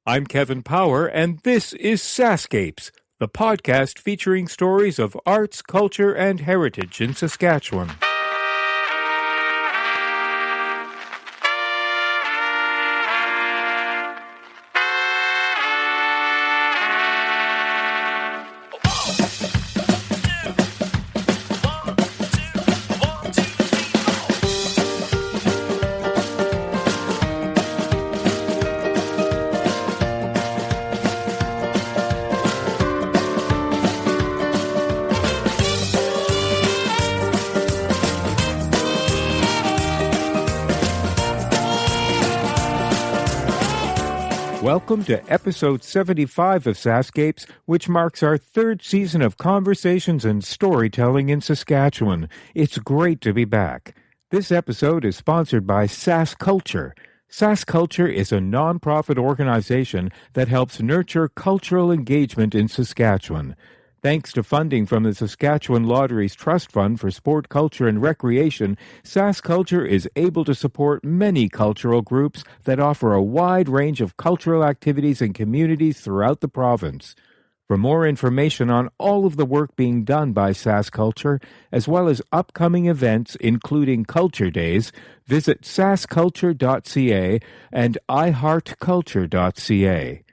I'm Kevin Power, and this is SaskScapes, the podcast featuring stories of arts, culture, and heritage in Saskatchewan. Welcome to episode 75 of SaskScapes, which marks our third season of conversations and storytelling in Saskatchewan. It's great to be back. This episode is sponsored by SaskCulture. SaskCulture is a non-profit organization that helps nurture cultural engagement in Saskatchewan. Thanks to funding from the Saskatchewan Lottery's Trust Fund for Sport, Culture, and Recreation, SaskCulture is able to support many cultural groups that offer a wide range of cultural activities in communities throughout the province. For more information on all of the work being done by SaskCulture, as well as upcoming events including Culture Days, visit saskculture.ca and iheartculture.ca.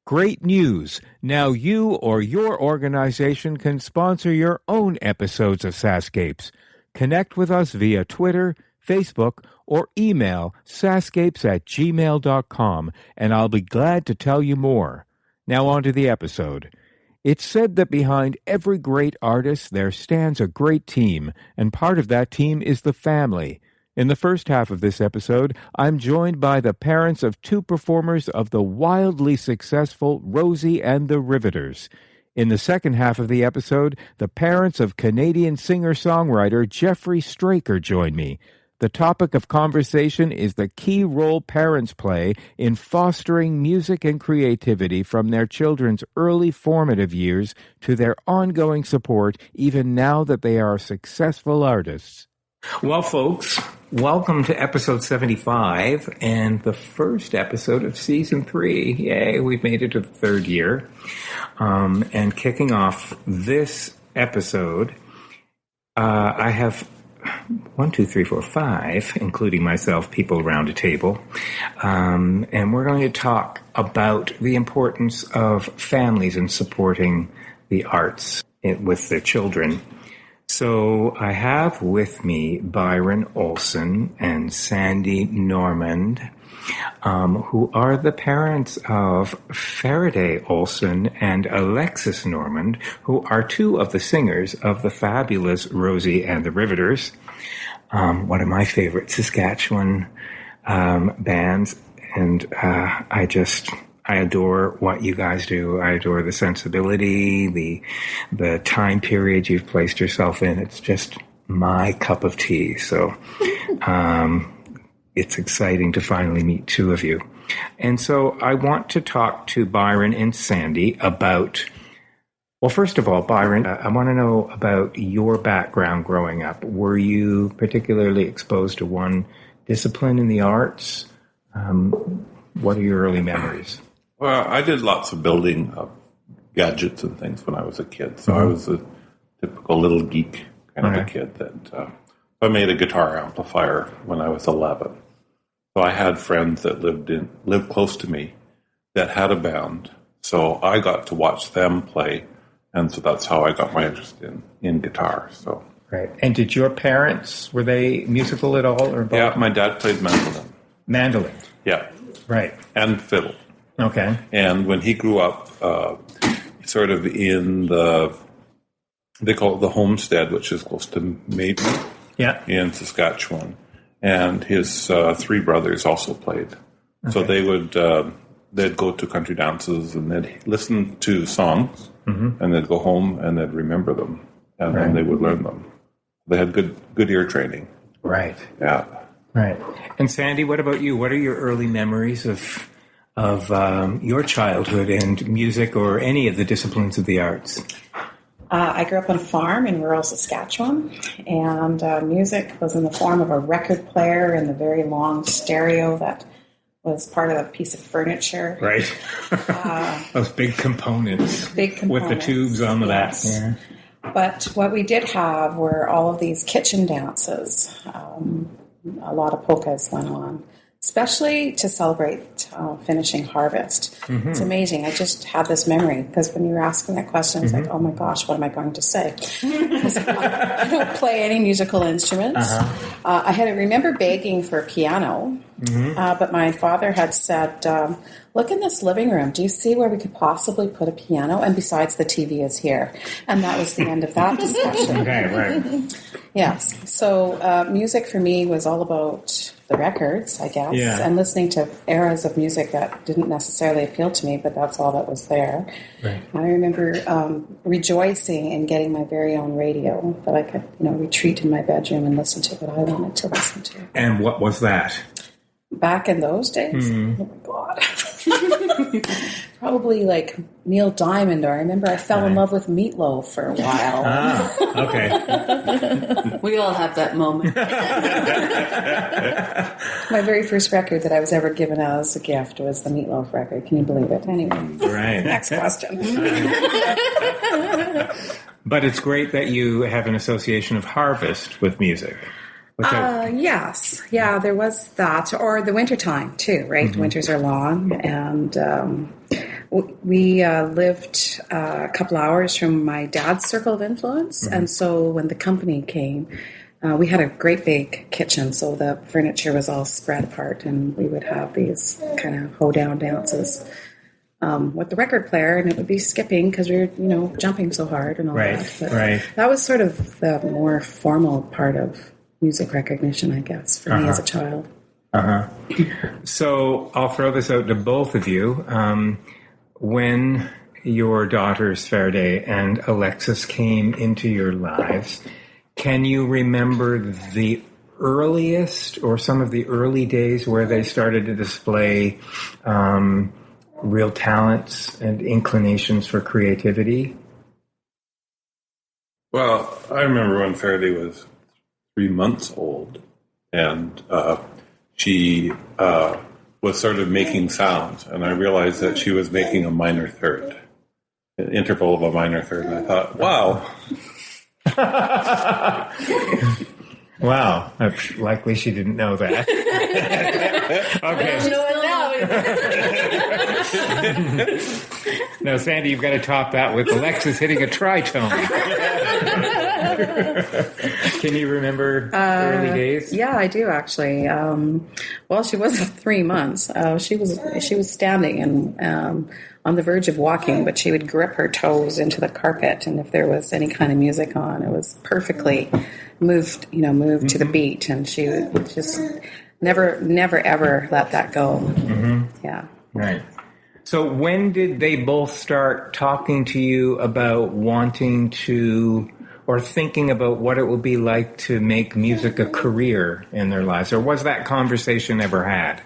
Great news! Now you or your organization can sponsor your own episodes of SaskScapes. Connect with us via Twitter, Facebook, or email saskapes@gmail.com, and I'll be glad to tell you more. Now on to the episode. It's said that behind every great artist there stands a great team, and part of that team is the family. In the first half of this episode, I'm joined by the parents of two performers of the wildly successful Rosie and the Riveters. In the second half of the episode, the parents of Canadian singer-songwriter Jeffrey Straker join me. The topic of conversation is the key role parents play in fostering music and creativity from their children's early formative years to their ongoing support even now that they are successful artists. Well, folks, welcome to episode 75 and the first episode of season 3. Yay, we've made it to the third year. And kicking off this episode, I have 5, including myself, people around a table. And we're going to talk about the importance of families in supporting the arts with their children. So I have with me Byron Olson and Sandy Normand, who are the parents of Faraday Olson and Alexis Normand, who are two of the singers of the fabulous Rosie and the Riveters, one of my favorite Saskatchewan bands. And I adore what you guys do. I adore the sensibility, the time period you've placed yourself in. It's just my cup of tea. So it's exciting to finally meet two of you. And so I want to talk to Byron and Sandy about, well, first of all, Byron, I want to know about your background growing up. Were you particularly exposed to one discipline in the arts? What are your early memories? Well, I did lots of building of gadgets and things when I was a kid. So I was a typical little geek kind of a kid. I made a guitar amplifier when I was 11. So I had friends that lived close to me that had a band. So I got to watch them play, and so that's how I got my interest in guitar. So right. And did your parents, were they musical at all or involved? Yeah, my dad played mandolin. Mandolin. Yeah. Right. And fiddle. Okay. And when he grew up, sort of in they call it the homestead, which is close to Maiden, in Saskatchewan. And his 3 brothers also played. Okay. So they'd go to country dances and they'd listen to songs, and they'd go home and they'd remember them, and then they would learn them. They had good ear training. Right. Yeah. Right. And Sandy, what about you? What are your early memories of your childhood and music or any of the disciplines of the arts? I grew up on a farm in rural Saskatchewan, and music was in the form of a record player and the very long stereo that was part of a piece of furniture. Right. Those big components. With the tubes on the back. Yeah. But what we did have were all of these kitchen dances. A lot of polkas went on, especially to celebrate finishing harvest. Mm-hmm. It's amazing. I just had this memory because when you were asking that question, I was like, oh my gosh, what am I going to say? I don't play any musical instruments. I remember begging for a piano, but my father had said, look in this living room. Do you see where we could possibly put a piano? And besides, the TV is here. And that was the end of that discussion. Okay, right. Yes. So music for me was all about the records, I guess, and listening to eras of music that didn't necessarily appeal to me, but that's all that was there. Right. I remember rejoicing in getting my very own radio that I could, retreat in my bedroom and listen to what I wanted to listen to. And what was that? Back in those days? Oh, my God. Probably like Neil Diamond, or I remember I fell in love with Meatloaf for a while. Okay. We all have that moment. My very first record that I was ever given as a gift was the Meatloaf record. Can you believe it? Anyway. Right. Next question. But it's great that you have an association of harvest with music. Yes. Yeah, there was that. Or the wintertime, too, right? Mm-hmm. Winters are long. And we lived a couple hours from my dad's circle of influence. Mm-hmm. And so when the company came, we had a great big kitchen. So the furniture was all spread apart. And we would have these kind of hoedown dances with the record player. And it would be skipping because we were, jumping so hard and all that. But that was sort of the more formal part of music recognition, I guess, for me as a child. So I'll throw this out to both of you. When your daughters, Faraday and Alexis, came into your lives, can you remember the earliest or some of the early days where they started to display real talents and inclinations for creativity? Well, I remember when Faraday was 3 months old, and she was sort of making sounds, and I realized that she was making a minor third, an interval of a minor third, and I thought, wow. Wow, likely she didn't know that. Okay. I don't know it now. No, Sandy, you've got to top that with Alexis hitting a tritone. Can you remember early days? Yeah, I do actually. Well, she wasn't 3 months. She was standing and on the verge of walking, but she would grip her toes into the carpet, and if there was any kind of music on, it was perfectly moved to the beat, and she would just never ever let that go. Mm-hmm. Yeah. Right. So when did they both start talking to you about wanting to, or thinking about what it would be like to make music a career in their lives? Or was that conversation ever had?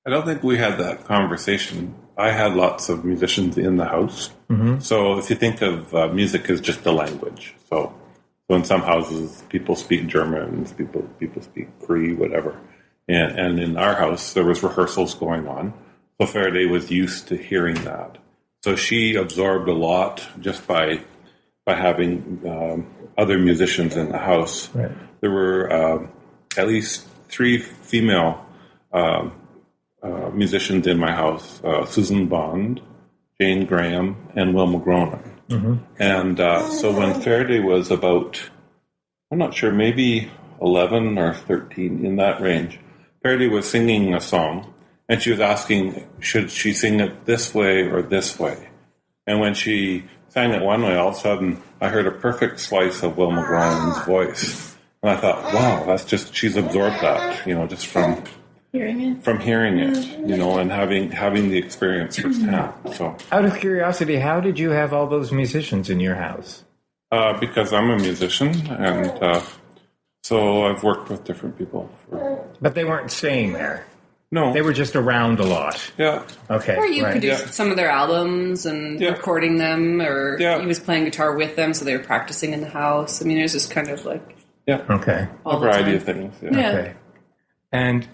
I don't think we had that conversation. I had lots of musicians in the house. Mm-hmm. So if you think of music as just a language. So in some houses, people speak German, people speak Cree, whatever. And in our house, there was rehearsals going on. So Faraday was used to hearing that. So she absorbed a lot just by having other musicians in the house. Right. There were at least 3 female musicians in my house, Susan Bond, Jane Graham, and Wilma Groner. Mm-hmm. And so when Faraday was about, I'm not sure, maybe 11 or 13, in that range, Faraday was singing a song, and she was asking, should she sing it this way or this way? And when she sang it one way, all of a sudden, I heard a perfect slice of Wilma Groner's voice. And I thought, wow, that's just, she's absorbed that, just from hearing it, and having the experience firsthand. So, out of curiosity, how did you have all those musicians in your house? Because I'm a musician, and so I've worked with different people. But they weren't staying there. No. They were just around a lot. Yeah. Okay. Or you produced some of their albums and recording them, or he was playing guitar with them, so they were practicing in the house. I mean, there's just kind of like... Yeah. Okay. A variety of things. Yeah. Okay. And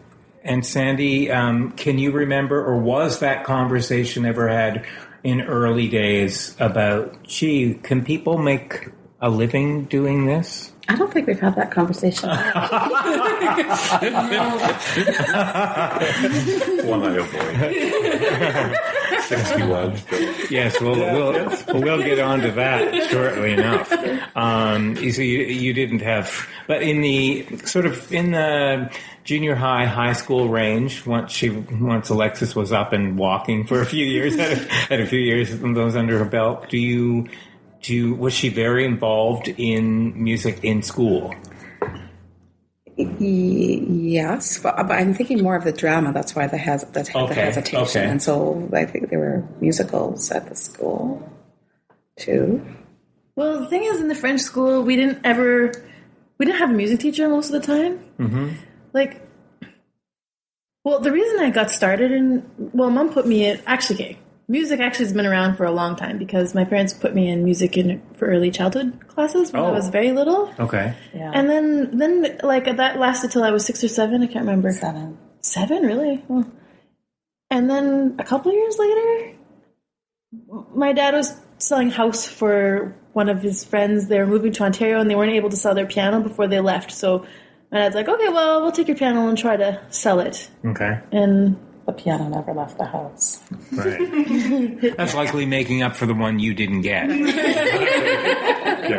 And Sandy, can you remember, or was that conversation ever had in early days about, gee, can people make a living doing this? I don't think we've had that conversation. One I avoid. 61. Yes, we'll get on to that shortly enough. You didn't have, but in the junior high school range, once Alexis was up and walking for a few years, had a few years of those under her belt, was she very involved in music in school? Yes, but I'm thinking more of the drama. That's why the hesitation. Okay. And so I think there were musicals at the school too. Well, the thing is, in the French school, we didn't have a music teacher most of the time. Mm-hmm. The reason I got started Mom put me in, music actually has been around for a long time because my parents put me in music for early childhood classes when I was very little. Okay. Yeah. And then that lasted till I was 6 or 7. I can't remember. 7. 7, really? Oh. And then a couple of years later, my dad was selling a house for one of his friends. They were moving to Ontario and they weren't able to sell their piano before they left. So my dad's like, okay, well, we'll take your piano and try to sell it. Okay. And the piano never left the house. Right. That's likely making up for the one you didn't get.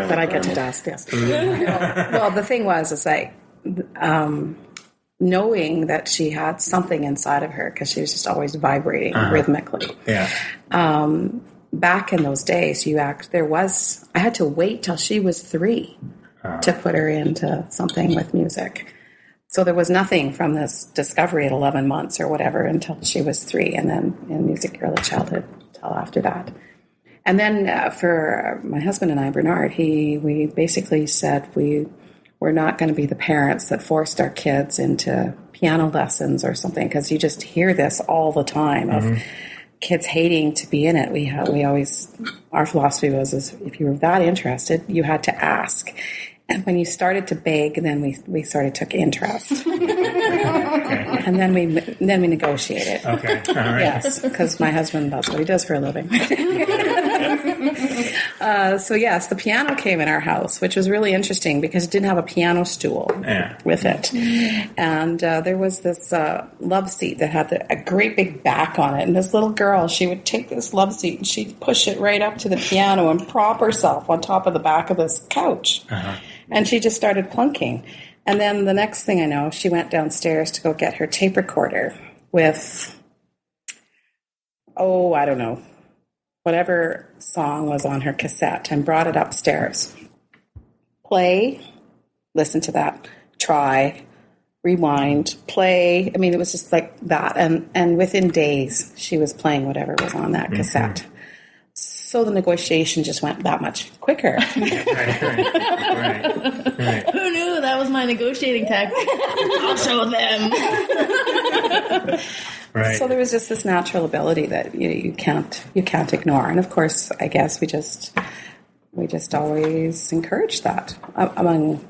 But I get to dust, yes. Well, the thing was knowing that she had something inside of her, because she was just always vibrating rhythmically. Yeah. Back in those days, I had to wait till she was 3 to put her into something with music. So there was nothing from this discovery at 11 months or whatever until she was 3, and then in music early childhood until after that. And then for my husband and I, Bernard, we basically said we're not going to be the parents that forced our kids into piano lessons or something, because you just hear this all the time of kids hating to be in it. Our philosophy was if you were that interested, you had to ask. And when you started to beg, then we sort of took interest. Okay. And then we negotiated. Okay, all right. Yes, because my husband, that's what he does for a living. So yes, the piano came in our house, which was really interesting because it didn't have a piano stool with it. And there was this love seat that had a great big back on it. And this little girl, she would take this love seat and she'd push it right up to the piano and prop herself on top of the back of this couch. Uh-huh. And she just started plunking. And then the next thing I know, she went downstairs to go get her tape recorder with, I don't know, whatever song was on her cassette, and brought it upstairs. Play, listen to that, try, rewind, play. I mean, it was just like that. And within days, she was playing whatever was on that cassette. So the negotiation just went that much quicker. Right. Who knew that was my negotiating tactic? I'll show them. Right. So there was just this natural ability that you can't ignore. And of course, I guess we just always encouraged that among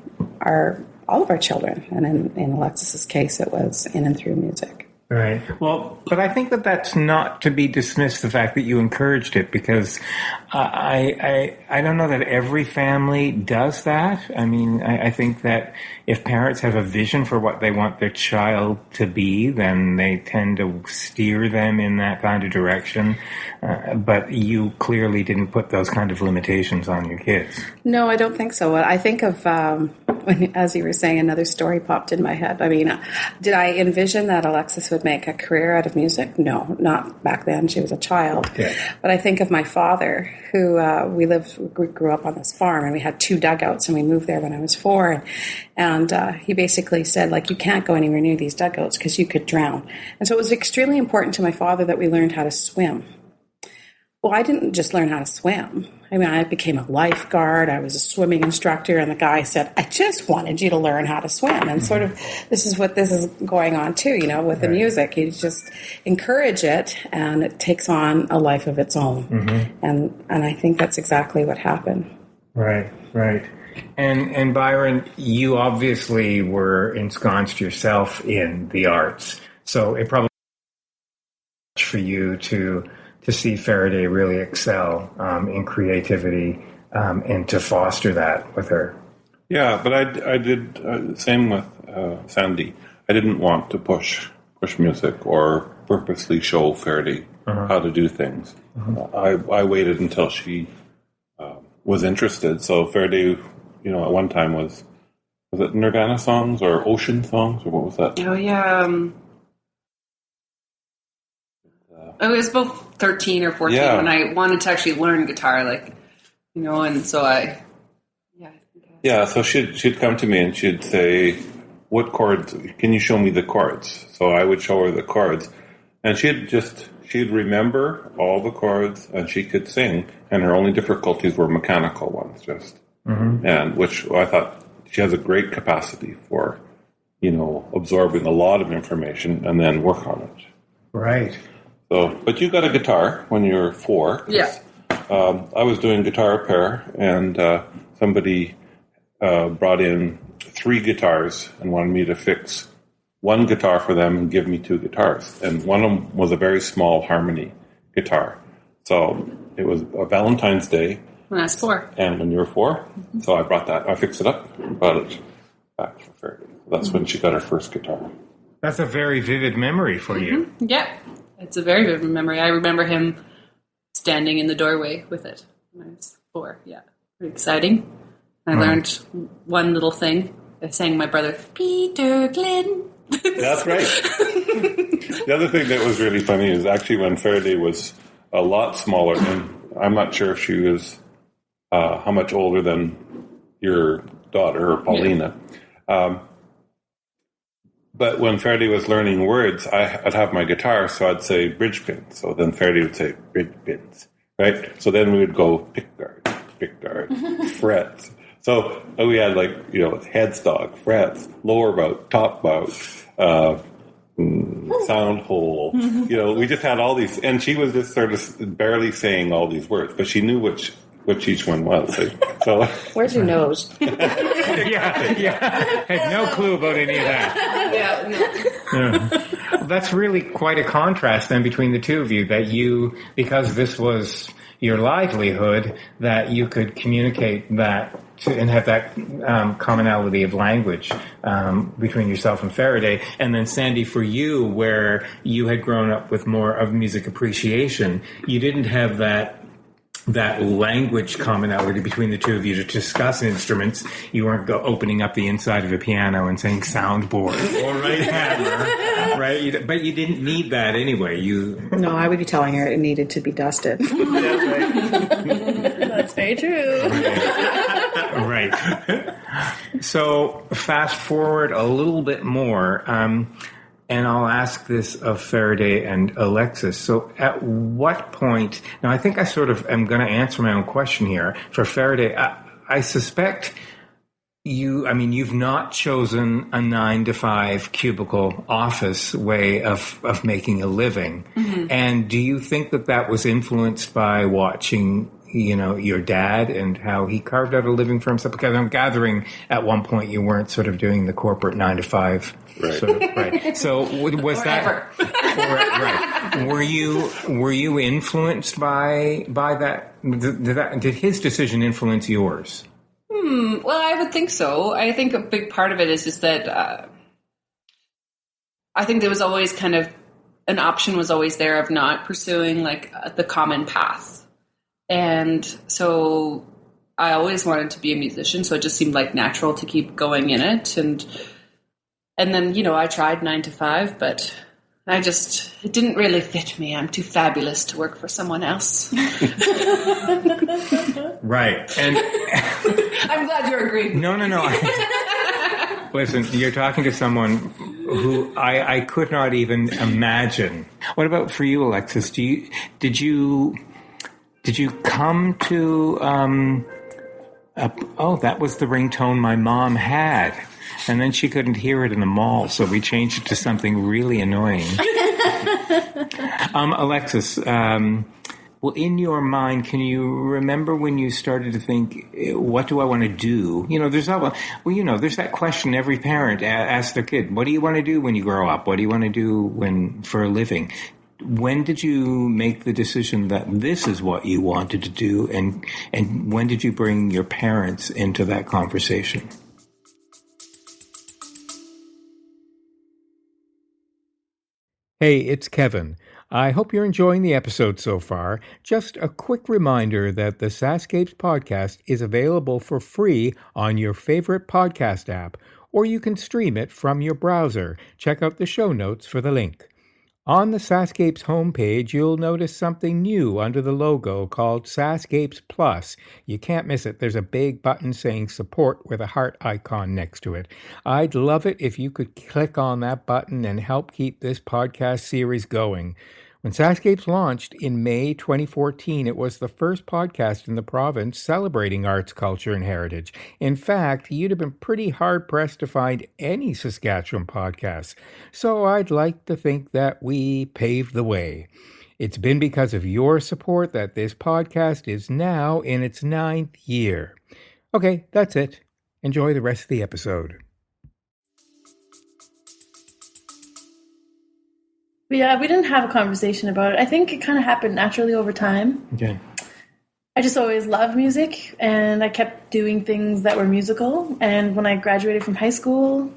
all of our children. And in Alexis's case, it was in and through music. Right. Well, but I think that that's not to be dismissed, the fact that you encouraged it, because I don't know that every family does that. I mean, I think that if parents have a vision for what they want their child to be, then they tend to steer them in that kind of direction. But you clearly didn't put those kind of limitations on your kids. No, I don't think so. I think of, as you were saying, another story popped in my head. I mean, did I envision that Alexis would make a career out of music? No, not back then. She was a child. Yeah. But I think of my father, who we grew up on this farm, and we had 2 dugouts, and we moved there when I was 4. And he basically said, you can't go anywhere near these dugouts because you could drown. And so it was extremely important to my father that we learned how to swim. Well, I didn't just learn how to swim. I mean, I became a lifeguard. I was a swimming instructor, and the guy said, I just wanted you to learn how to swim. And sort of this is going on too, with the music. You just encourage it, and it takes on a life of its own. Mm-hmm. And I think that's exactly what happened. Right. And Byron, you obviously were ensconced yourself in the arts. So it probably for you to see Faraday really excel in creativity and to foster that with her. Yeah, but I did same with Sandy. I didn't want to push music or purposely show Faraday how to do things. I waited until she was interested. So Faraday, at one time was it Nirvana songs or Ocean songs or what was that? Oh yeah. I was about 13 or 14 when I wanted to actually learn guitar, and so I. Yeah, so she'd come to me and she'd say, "What chords? Can you show me the chords?" So I would show her the chords, and she'd remember all the chords and she could sing. And her only difficulties were mechanical ones, and which I thought she has a great capacity for, absorbing a lot of information and then work on it. Right. So, but you got a guitar when you were 4. Yeah. I was doing guitar repair, and somebody brought in 3 guitars and wanted me to fix one guitar for them and give me 2 guitars. And one of them was a very small harmony guitar. So it was a Valentine's Day. When I was 4. And when you were 4. So I brought that. I fixed it up and brought it back for Faraday. That's when she got her first guitar. That's a very vivid memory for you. Yeah. It's a very vivid memory. I remember him standing in the doorway with it when I was 4. Yeah. Very exciting. I learned one little thing. I sang my brother, Peter Glynn. That's right. The other thing that was really funny is actually when Faraday was a lot smaller, and I'm not sure if she was how much older than your daughter or Paulina. Yeah. But when Faraday was learning words, I'd have my guitar, so I'd say bridge pins. So then Faraday would say bridge pins, right? So then we would go pick guard, frets. So we had headstock, frets, lower bout, top bout, sound hole. We just had all these, and she was just sort of barely saying all these words, but she knew which each one was. So where's your nose? yeah. Had no clue about any of that. Yeah. That's really quite a contrast then between the two of you, that you, because this was your livelihood, that you could communicate that and have that commonality of language between yourself and Faraday. And then Sandy, for you, where you had grown up with more of music appreciation, you didn't have that language commonality between the two of you to discuss instruments. You weren't opening up the inside of a piano and saying soundboard or right hammer, right? But you didn't need that anyway. No, I would be telling her it needed to be dusted. That's very true. Right. So fast forward a little bit more, and I'll ask this of Faraday and Alexis. So at what point, now I think I sort of am going to answer my own question here. For Faraday, I suspect you've not chosen a 9-to-5 cubicle office way of making a living. Mm-hmm. And do you think that was influenced by watching your dad and how he carved out a living for himself? Because I'm gathering at one point you weren't sort of doing the corporate 9-to-5. Right. Sort of, right. So was that right? Were you influenced by that? Did his decision influence yours? Well, I would think so. I think a big part of it is that I think there was always kind of an option was always there of not pursuing the common path. And so I always wanted to be a musician, so it just seemed natural to keep going in it. And then, I tried 9-to-5, but it didn't really fit me. I'm too fabulous to work for someone else. Right. And I'm glad you're agreeing. No. Listen, you're talking to someone who I could not even imagine. What about for you, Alexis? Did you come to, that was the ringtone my mom had. And then she couldn't hear it in the mall, so we changed it to something really annoying. Alexis, Well, in your mind, can you remember when you started to think, what do I want to do? There's that question every parent asks their kid, what do you want to do when you grow up? What do you want to do for a living? When did you make the decision that this is what you wanted to do? And when did you bring your parents into that conversation? Hey, it's Kevin. I hope you're enjoying the episode so far. Just a quick reminder that the SaskScapes podcast is available for free on your favorite podcast app, or you can stream it from your browser. Check out the show notes for the link. On the SaskScapes homepage, you'll notice something new under the logo called SaskScapes Plus. You can't miss it. There's a big button saying support with a heart icon next to it. I'd love it if you could click on that button and help keep this podcast series going. When SaskScapes launched in May 2014, it was the first podcast in the province celebrating arts, culture, and heritage. In fact, you'd have been pretty hard-pressed to find any Saskatchewan podcasts. So I'd like to think that we paved the way. It's been because of your support that this podcast is now in its 9th year. Okay, that's it. Enjoy the rest of the episode. Yeah, we didn't have a conversation about it. I think it kind of happened naturally over time. Okay. I just always loved music, and I kept doing things that were musical. And when I graduated from high school,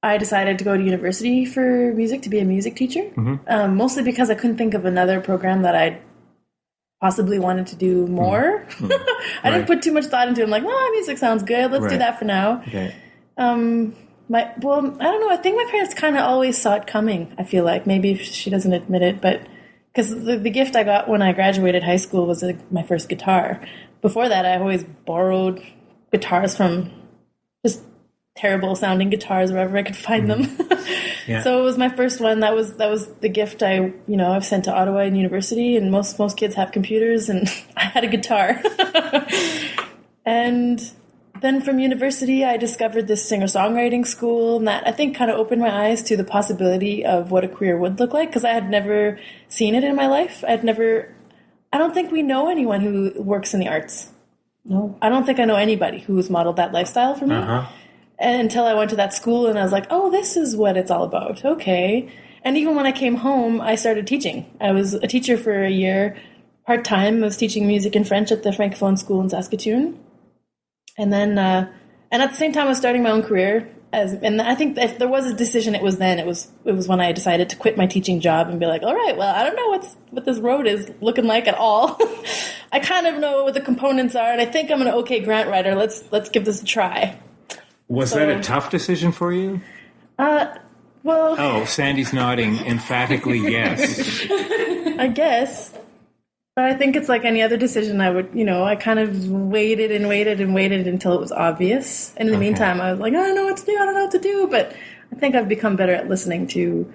I decided to go to university for music, to be a music teacher, mostly because I couldn't think of another program that I possibly wanted to do more. I didn't put too much thought into it. I'm like, music sounds good. Let's do that for now. Okay. I don't know. I think my parents kind of always saw it coming. I feel like maybe she doesn't admit it, but because the gift I got when I graduated high school was my first guitar. Before that, I always borrowed guitars from just terrible sounding guitars wherever I could find them. So it was my first one. That was the gift I've sent to Ottawa and university, and most kids have computers, and I had a guitar. And then from university, I discovered this singer-songwriting school, and that I think kind of opened my eyes to the possibility of what a career would look like, because I had never seen it in my life. I don't think we know anyone who works in the arts. No, I don't think I know anybody who's modeled that lifestyle for me. And until I went to that school, and I was like, oh, this is what it's all about. Okay. And even when I came home, I started teaching. I was a teacher for a year, part-time. I was teaching music and French at the Francophone school in Saskatoon. And then, and at the same time, I was starting my own career. And I think if there was a decision, it was when I decided to quit my teaching job and be like, all right, well, I don't know what this road is looking like at all. I kind of know what the components are, and I think I'm an okay grant writer. Let's give this a try. Was that a tough decision for you? Well. Oh, Sandy's nodding emphatically yes. I guess. But I think it's like any other decision I would, I kind of waited and waited and waited until it was obvious. And in the meantime, I was like, I don't know what to do. I don't know what to do. But I think I've become better at listening to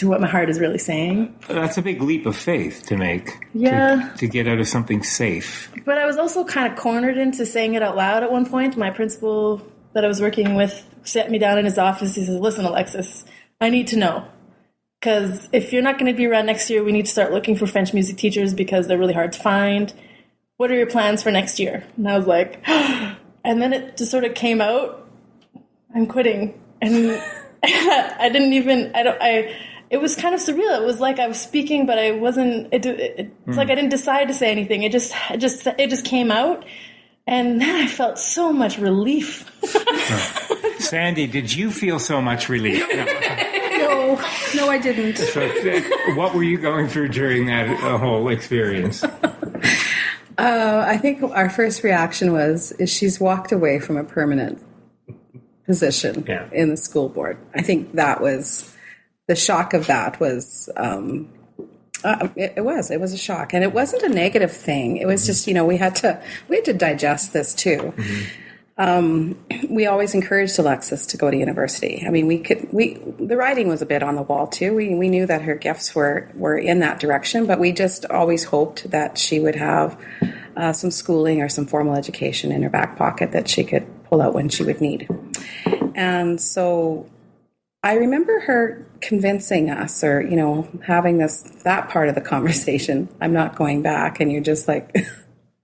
what my heart is really saying. That's a big leap of faith to make. Yeah. To get out of something safe. But I was also kind of cornered into saying it out loud at one point. My principal that I was working with sat me down in his office. He says, listen, Alexis, I need to know. Because if you're not going to be around next year, we need to start looking for French music teachers because they're really hard to find. What are your plans for next year? And I was like, and then it just sort of came out, I'm quitting. And it was kind of surreal. It was like I was speaking, but I wasn't, it's like I didn't decide to say anything. It just came out. And then I felt so much relief. Sandy, did you feel so much relief? No, I didn't. So, what were you going through during that whole experience? I think our first reaction is she's walked away from a permanent position in the school board. I think that was the shock of that was it was a shock, and it wasn't a negative thing. It was just we had to digest this too. We always encouraged Alexis to go to university. I mean, the writing was a bit on the wall too. We knew that her gifts were in that direction, but we just always hoped that she would have some schooling or some formal education in her back pocket that she could pull out when she would need. And so I remember her convincing us, or having that part of the conversation. I'm not going back, and you're just like,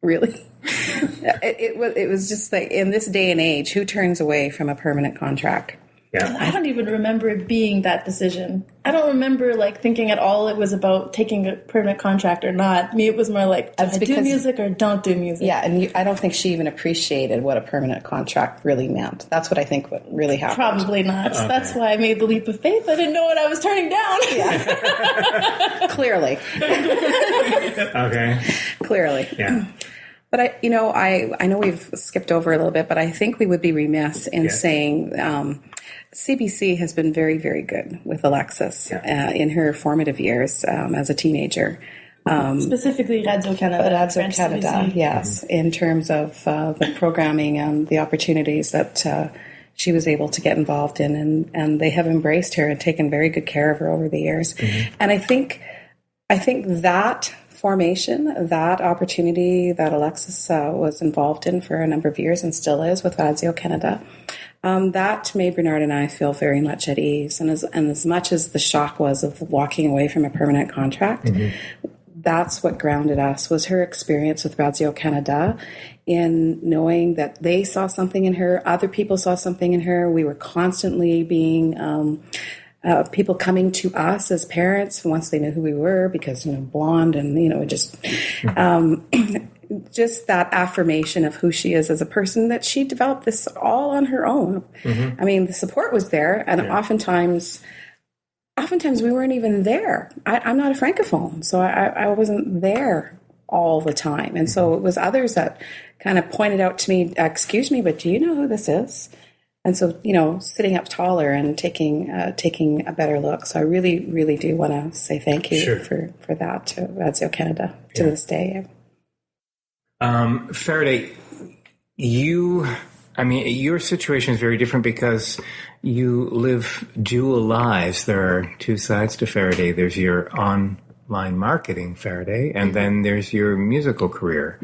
really? It was just like, in this day and age, who turns away from a permanent contract? Yeah. I don't even remember it being that decision. I don't remember thinking at all it was about taking a permanent contract or not. Me, it was more like, do I do music or don't do music? Yeah, and I don't think she even appreciated what a permanent contract really meant. That's what I think what really happened. Probably not. Okay. That's why I made the leap of faith. I didn't know what I was turning down. Yeah. Clearly. Okay. Clearly. Yeah. But I know we've skipped over a little bit, but I think we would be remiss in saying CBC has been very, very good with Alexis in her formative years as a teenager. Specifically Radio Canada. Radio Canada, yes, in terms of the programming and the opportunities that she was able to get involved in, and they have embraced her and taken very good care of her over the years. Mm-hmm. And I think that formation, that opportunity that Alexis was involved in for a number of years and still is with Radio Canada, that made Bernard and I feel very much at ease. And as much as the shock was of walking away from a permanent contract, that's what grounded us, was her experience with Radio Canada, in knowing that they saw something in her, other people saw something in her. We were constantly being people coming to us as parents once they knew who we were, because blonde and just that affirmation of who she is as a person, that she developed this all on her own. Mm-hmm. I mean, the support was there, and oftentimes we weren't even there. I'm not a francophone, so I wasn't there all the time, and so it was others that kind of pointed out to me, "Excuse me, but do you know who this is?" And so, sitting up taller and taking a better look. So I really, really do want to say thank you for that to Radio Canada to this day. Faraday, your situation is very different because you live dual lives. There are two sides to Faraday. There's your online marketing, Faraday, and then there's your musical career,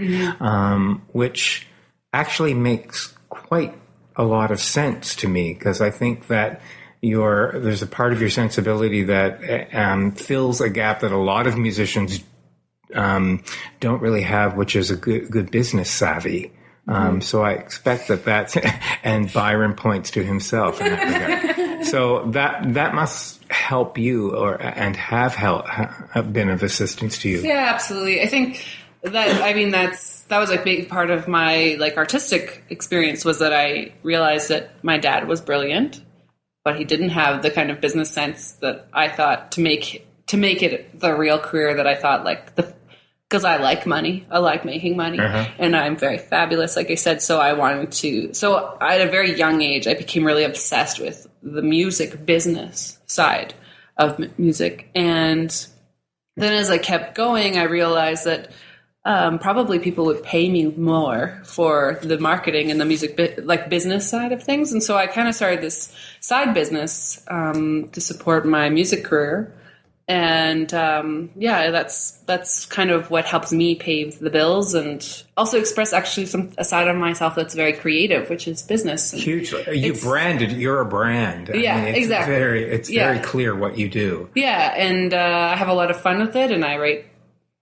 which actually makes quite a lot of sense to me, because I think that there's a part of your sensibility that fills a gap that a lot of musicians don't really have, which is a good business savvy. So I expect that's, and Byron points to himself in that regard. So that must help you, and have been of assistance to you. Yeah, absolutely. I think that was a big part of my artistic experience, was that I realized that my dad was brilliant, but he didn't have the kind of business sense that I thought to make it the real career that I thought, because I like money, I like making money, and I'm very fabulous, like I said. So I wanted to. So at a very young age, I became really obsessed with the music business side of music, and then as I kept going, I realized that probably people would pay me more for the marketing and the music business side of things. And so I kind of started this side business to support my music career. And that's kind of what helps me pay the bills, and also express actually a side of myself that's very creative, which is business. Hugely. You're a brand. Exactly. It's very clear what you do. Yeah. And I have a lot of fun with it, and I write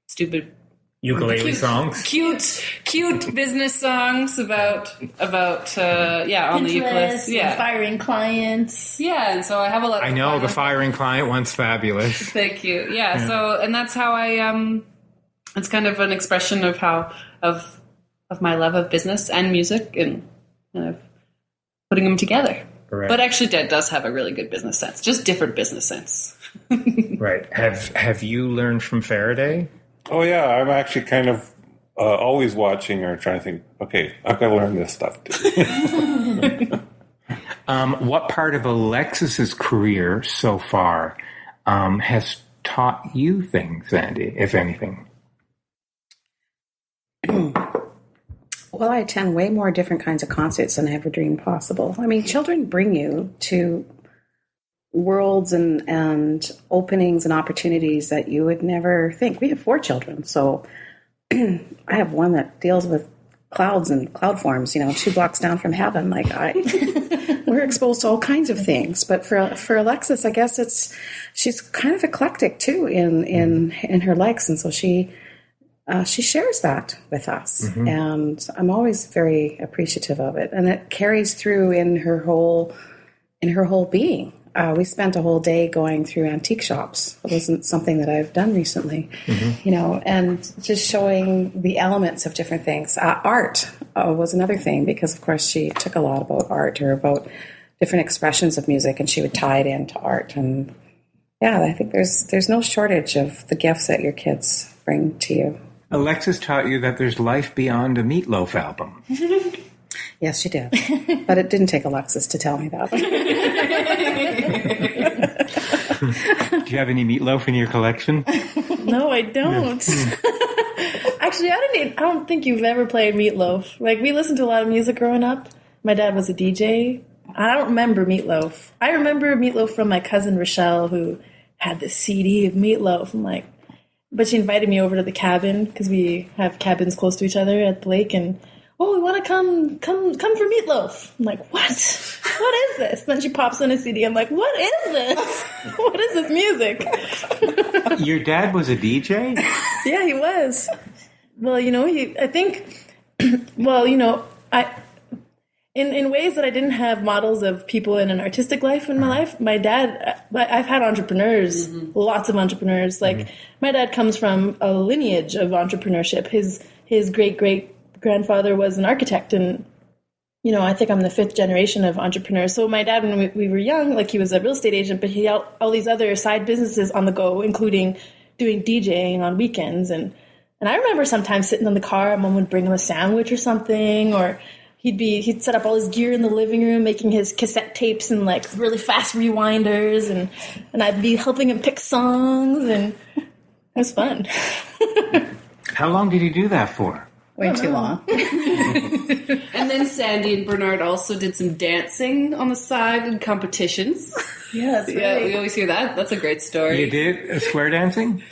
stupid ukulele songs, cute business songs about on the ukulele, firing clients, and so I have a lot. I know the firing client one's fabulous. Thank you. Yeah. So, and that's how I it's kind of an expression of of my love of business and music, and kind of putting them together. Right. But actually, Dad does have a really good business sense, just different business sense. Right. Have you learned from Faraday? Oh, yeah. I'm actually kind of always watching or trying to think, okay, I've got to learn this stuff too. What part of Alexis's career so far has taught you things, Andy, if anything? Well, I attend way more different kinds of concerts than I ever dreamed possible. I mean, children bring you to worlds and openings and opportunities that you would never think. We have 4 children, so I have one that deals with clouds and cloud forms, 2 blocks down from heaven. we're exposed to all kinds of things. But for Alexis, I guess she's kind of eclectic too in her likes, and so she shares that with us, and I'm always very appreciative of it, and it carries through in her whole being. We spent a whole day going through antique shops. It wasn't something that I've done recently, and just showing the elements of different things. Art was another thing, because of course she took a lot about art or about different expressions of music, and she would tie it into art. And yeah, I think there's no shortage of the gifts that your kids bring to you. Alexis taught you that there's life beyond a Meatloaf album. Yes, she did. But it didn't take Alexis to tell me that. Do you have any Meatloaf in your collection? No, I don't. Actually, I don't think you've ever played Meatloaf. Like, we listened to a lot of music growing up. My dad was a DJ. I don't remember Meatloaf. I remember Meatloaf from my cousin Rochelle, who had this CD of Meatloaf. But she invited me over to the cabin, because we have cabins close to each other at the lake, and we want to come for Meatloaf. I'm like, what is this? Then she pops on a CD. I'm like, what is this? What is this music? Your dad was a DJ? Yeah, he was. Well, in ways that I didn't have models of people in an artistic life in my life, my dad, I've had entrepreneurs, lots of entrepreneurs. Like, my dad comes from a lineage of entrepreneurship. His great-great-grandfather was an architect, and, I think I'm the 5th generation of entrepreneurs. So my dad, when we were young, like, he was a real estate agent, but he had all these other side businesses on the go, including doing DJing on weekends. And I remember sometimes sitting in the car, Mom would bring him a sandwich or something, or he'd set up all his gear in the living room, making his cassette tapes and like really fast rewinders, and I'd be helping him pick songs, and it was fun. How long did he do that for? Way too long. And then Sandy and Bernard also did some dancing on the side in competitions. Yeah, that's right. We always hear that. That's a great story. You did square dancing?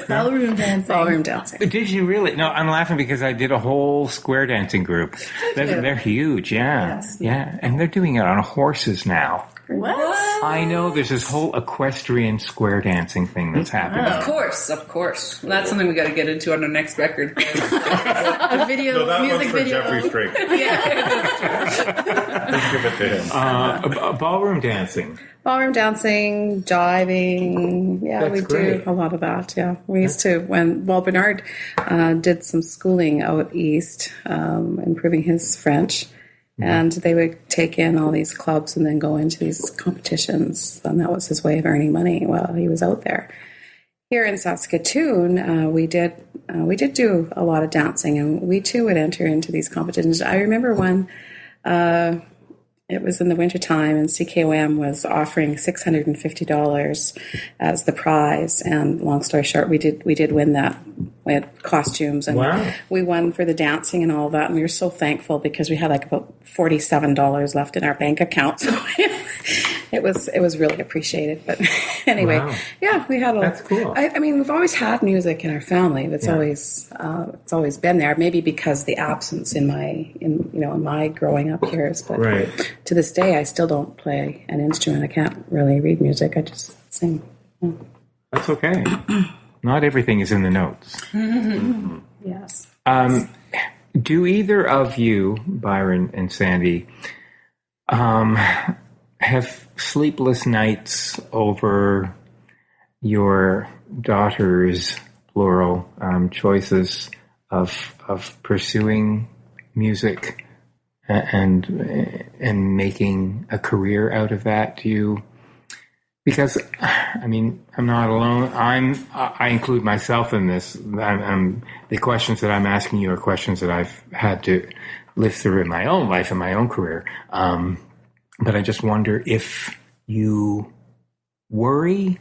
Ballroom dancing. Ballroom dancing. Did you really? No, I'm laughing because I did a whole square dancing group. They're huge, yeah. Yes. Yeah, and they're doing it on horses now. What? I know there's this whole equestrian square dancing thing that's happening. Of course. Well, that's something we got to get into on our next record. A video, No, that music one's for video. Jeffrey Straight. Let's give it to him. Ballroom dancing. Ballroom dancing, jiving. Yeah, That's we great. do a lot of that. Yeah, we used to Bernard did some schooling out east, improving his French, and they would take in all these clubs and then go into these competitions, and that was his way of earning money while he was out there. Here in Saskatoon, we did do a lot of dancing, and we too would enter into these competitions. I remember one. It was in the wintertime, and CKOM was offering $650 as the prize. And long story short, we did win that. We had costumes, and we won for the dancing and all that. And we were so thankful because we had like about $47 left in our bank account. So it was really appreciated. But anyway, yeah, we had That's cool. I mean, we've always had music in our family. That's always it's always been there. Maybe because the absence in my growing up years, but to this day, I still don't play an instrument. I can't really read music. I just sing. That's okay. Not everything is in the notes. Yes. Do either of you, Byron and Sandy, have sleepless nights over your daughter's, plural, choices of pursuing music and making a career out of that? Do you? Because, I mean, I'm not alone. I include myself in this. The questions that I'm asking you are questions that I've had to live through in my own life, in my own career. But I just wonder if you worry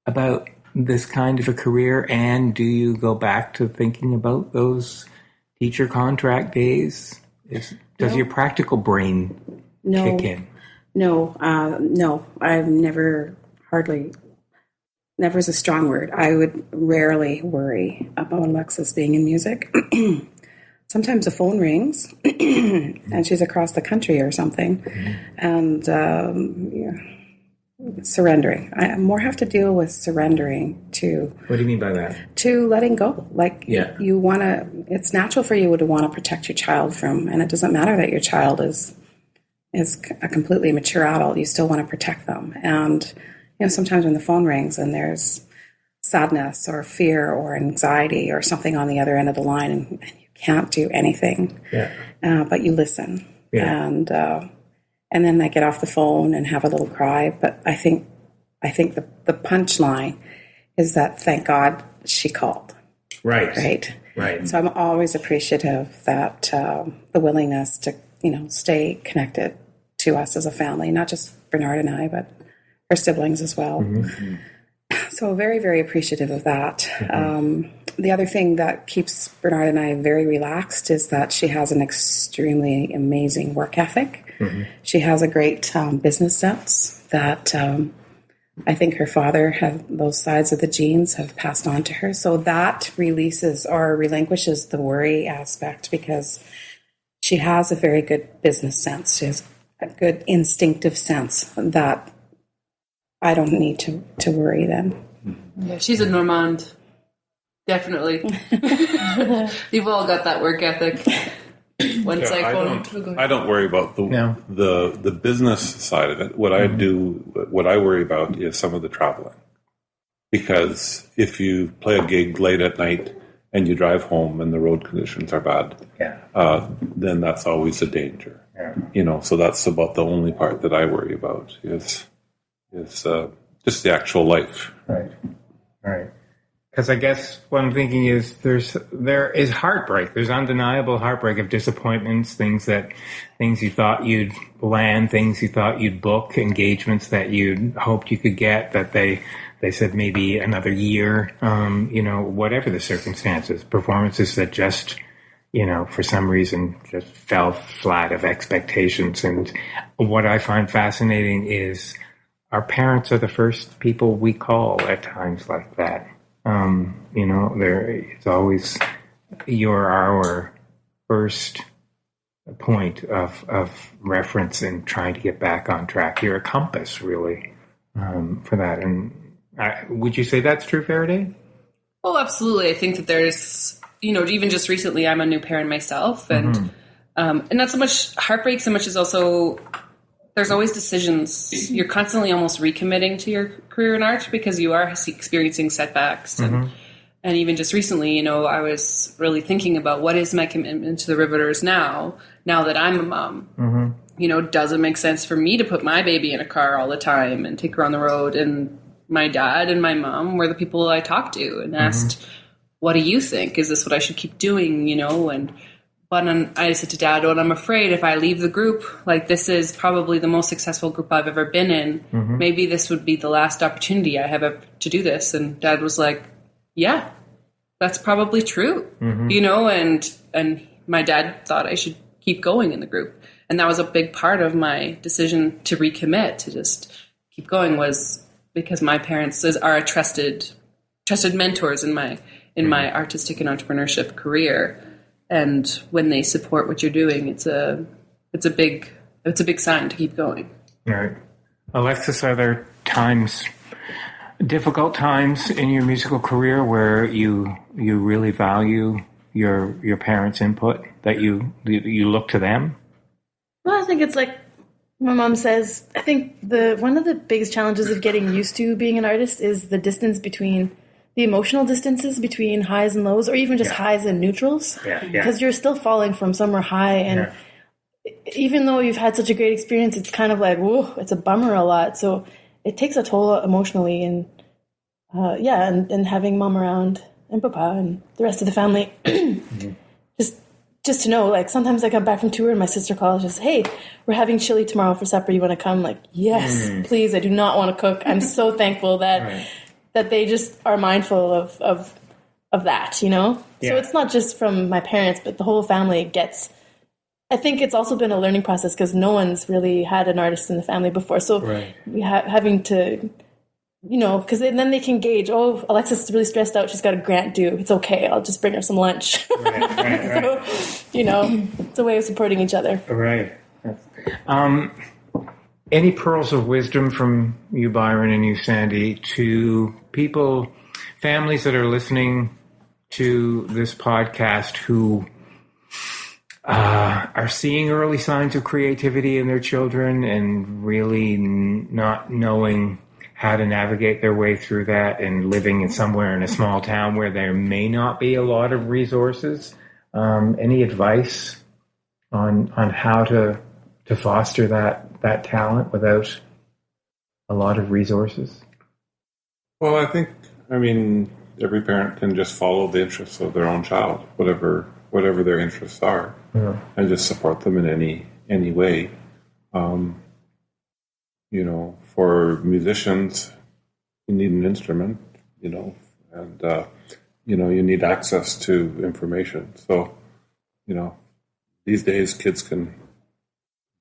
about this kind of a career, and do you go back to thinking about those teacher contract days? Does your practical brain kick in? No, I've never is a strong word. I would rarely worry about Alexis being in music. sometimes the phone rings and she's across the country or something, and surrendering. I more have to deal with surrendering to. What do you mean by that? To letting go. Like you want to. It's natural for you to want to protect your child from, and it doesn't matter that your child is a completely mature adult. You still want to protect them, and sometimes when the phone rings and there's sadness or fear or anxiety or something on the other end of the line, and you can't do anything, but you listen, and then I get off the phone and have a little cry. But I think the punchline is that thank God she called. Right. So I'm always appreciative that the willingness to stay connected to us as a family, not just Bernard and I, but our siblings as well. Mm-hmm. So very, very appreciative of that. Mm-hmm. The other thing that keeps Bernard and I very relaxed is that she has an extremely amazing work ethic. Mm-hmm. She has a great business sense that I think her father had those sides of the genes have passed on to her. So that releases or relinquishes the worry aspect, because she has a very good business sense. She has a good instinctive sense that I don't need to worry them. Yeah, she's a Normand. Definitely. You've all got that work ethic. I don't worry about the business side of it. What I worry about is some of the traveling. Because if you play a gig late at night and you drive home and the road conditions are bad, then that's always a danger. Yeah. So that's about the only part that I worry about is just the actual life. Right. Because I guess what I'm thinking is there is heartbreak. There's undeniable heartbreak of disappointments, things you thought you'd land, things you thought you'd book, engagements that you hoped you could get, that they said maybe another year, whatever the circumstances, performances that just, for some reason just fell flat of expectations. And what I find fascinating is our parents are the first people we call at times like that. It's always, you're our first point of reference in trying to get back on track. You're a compass, really, for that. And would you say that's true, Faraday? Oh, absolutely. I think that there's, even just recently, I'm a new parent myself, and not so much heartbreak, so much as also there's always decisions. You're constantly almost recommitting to your career in art because you are experiencing setbacks. And even just recently, I was really thinking about what is my commitment to the Riveters now that I'm a mom. Does it make sense for me to put my baby in a car all the time and take her on the road? And my dad and my mom were the people I talked to and asked, what do you think? Is this what I should keep doing? But I said to Dad, I'm afraid if I leave the group, this is probably the most successful group I've ever been in. Maybe this would be the last opportunity I have to do this. And Dad was like, yeah, that's probably true. And my dad thought I should keep going in the group. And that was a big part of my decision to recommit, to just keep going, was because my parents are trusted mentors in my artistic and entrepreneurship career. And when they support what you're doing, it's a big sign to keep going. Right. Alexis, are there difficult times in your musical career where you really value your parents' input, that you look to them? Well, I think it's like my mom says, I think one of the biggest challenges of getting used to being an artist is the distance between the emotional distances between highs and lows, or even just highs and neutrals, because you're still falling from somewhere high. And even though you've had such a great experience, it's kind of like, whoa, it's a bummer a lot. So it takes a toll emotionally. And and having mom around and papa and the rest of the family, just to know, sometimes I come back from tour and my sister calls and says, hey, we're having chili tomorrow for supper. You want to come? Yes, please. I do not want to cook. I'm so thankful that they just are mindful of that, So it's not just from my parents, but the whole family gets. I think it's also been a learning process because no one's really had an artist in the family before. So we having to because then they can gauge, oh, Alexis is really stressed out. She's got a grant due. It's okay. I'll just bring her some lunch. Right. So, it's a way of supporting each other. Right. Any pearls of wisdom from you, Byron, and you, Sandy, to people, families that are listening to this podcast who are seeing early signs of creativity in their children and really not knowing how to navigate their way through that, and living somewhere in a small town where there may not be a lot of resources? Any advice on how to foster that talent without a lot of resources? Well, every parent can just follow the interests of their own child, whatever their interests are, and just support them in any way. For musicians, you need an instrument, and you need access to information. So, these days kids can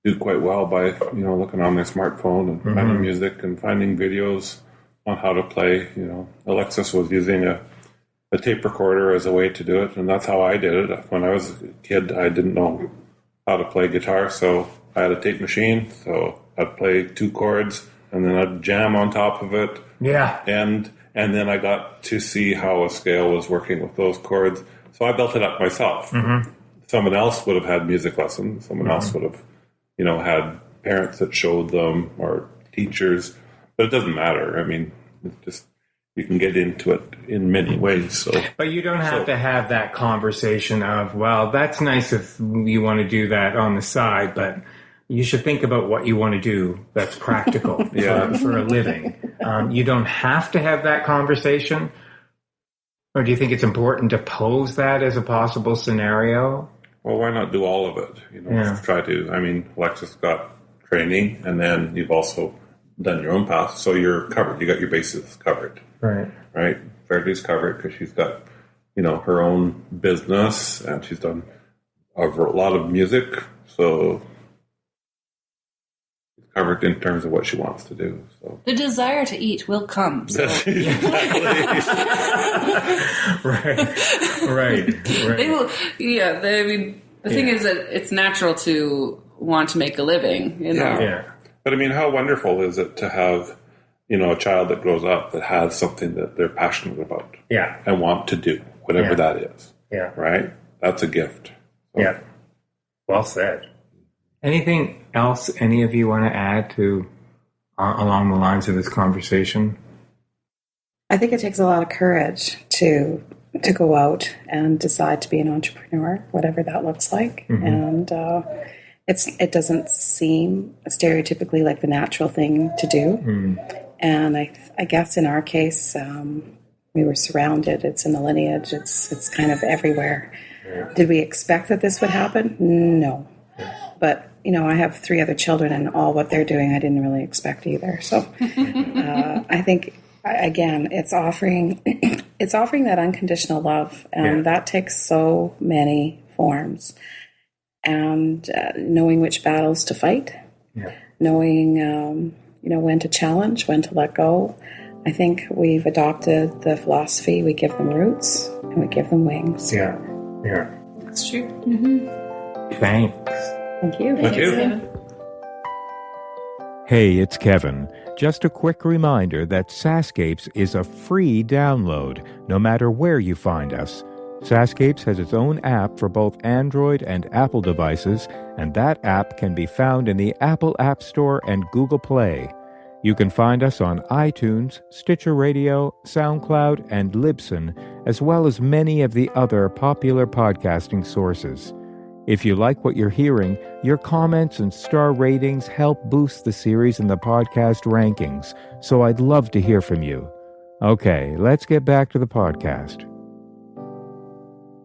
do quite well by looking on their smartphone and finding music and finding videos on how to play. Alexis was using a tape recorder as a way to do it, and that's how I did it. When I was a kid, I didn't know how to play guitar, so I had a tape machine, so I'd play 2 chords, and then I'd jam on top of it. Yeah. And then I got to see how a scale was working with those chords, so I built it up myself. Someone else would have had music lessons. Someone else would have, had parents that showed them, or teachers, but it doesn't matter. It's just, you can get into it in many ways. So, but you don't have to have that conversation of, well, that's nice if you want to do that on the side, but you should think about what you want to do that's practical for a living. You don't have to have that conversation. Or do you think it's important to pose that as a possible scenario? Well, why not do all of it? Try to. Alexis got training, and then you've also done your own path, so you're covered. You got your bases covered. Right. Fairly's covered because she's got, her own business, and she's done a lot of music, so she's covered in terms of what she wants to do. So the desire to eat will come. So. Right. They will. Yeah. The thing is that it's natural to want to make a living. Yeah. But how wonderful is it to have, a child that grows up that has something that they're passionate about, and want to do whatever that is, right? That's a gift. So. Yeah. Well said. Anything else any of you want to add to along the lines of this conversation? I think it takes a lot of courage to go out and decide to be an entrepreneur, whatever that looks like, and it doesn't seem stereotypically like the natural thing to do. And I guess in our case, we were surrounded. It's in the lineage. It's kind of everywhere. Did we expect that this would happen? No. But, I have 3 other children, and all what they're doing I didn't really expect either. So I think, again, it's offering that unconditional love, and that takes so many forms. And knowing which battles to fight, knowing, when to challenge, when to let go. I think we've adopted the philosophy, we give them roots and we give them wings. Yeah. That's true. Thanks. Thank you. Thank you. Hey, it's Kevin. Just a quick reminder that SaskScapes is a free download, no matter where you find us. SaskScapes has its own app for both Android and Apple devices, and that app can be found in the Apple App Store and Google Play. You can find us on iTunes, Stitcher Radio, SoundCloud, and Libsyn, as well as many of the other popular podcasting sources. If you like what you're hearing, your comments and star ratings help boost the series in the podcast rankings, so I'd love to hear from you. Okay, let's get back to the podcast.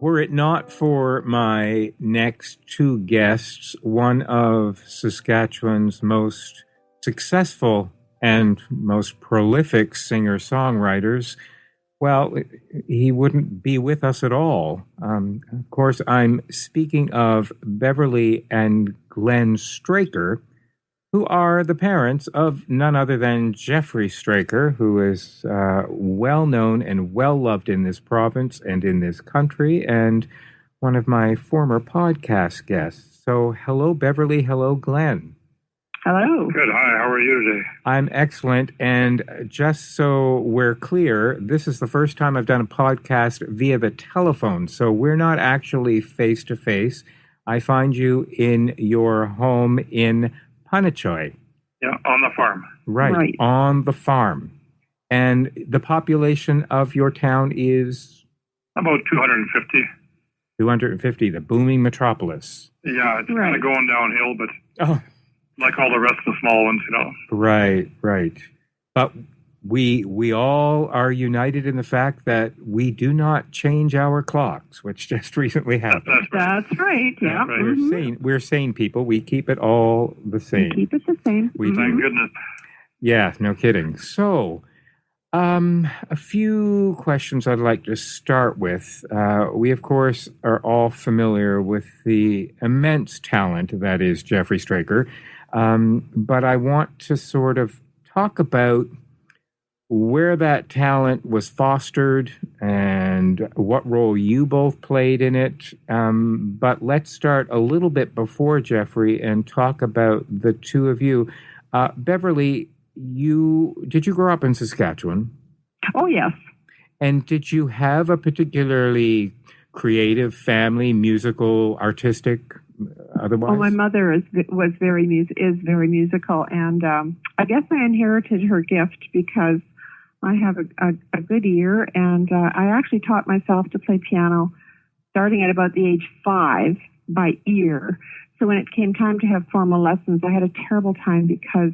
Were it not for my next 2 guests, one of Saskatchewan's most successful and most prolific singer-songwriters, well, he wouldn't be with us at all. Of course, I'm speaking of Beverly and Glenn Straker, who are the parents of none other than Jeffrey Straker, who is well known and well loved in this province and in this country, and one of my former podcast guests. So, hello, Beverly. Hello, Glenn. Hello. Good. Hi. How are you today? I'm excellent. And just so we're clear, this is the first time I've done a podcast via the telephone. So we're not actually face to face. I find you in your home in Panachoy. Yeah, on the farm. Right, on the farm. And the population of your town is? About 250. 250, the booming metropolis. Yeah, it's kind of going downhill, but like all the rest of the small ones, you know. Right. But we all are united in the fact that we do not change our clocks, which just recently happened. That's right. Yeah. Right. Mm-hmm. We're sane people. We keep it all the same. We keep it the same. Thank goodness. Yeah, no kidding. So, a few questions I'd like to start with. We, of course, are all familiar with the immense talent that is Jeffrey Straker, but I want to sort of talk about where that talent was fostered and what role you both played in it. But let's start a little bit before Jeffrey and talk about the two of you. Beverly, did you grow up in Saskatchewan? Oh, yes. And did you have a particularly creative family, musical, artistic, otherwise? Oh, my mother is very musical, and I guess I inherited her gift because I have a good ear, and I actually taught myself to play piano starting at about the age 5 by ear. So when it came time to have formal lessons, I had a terrible time because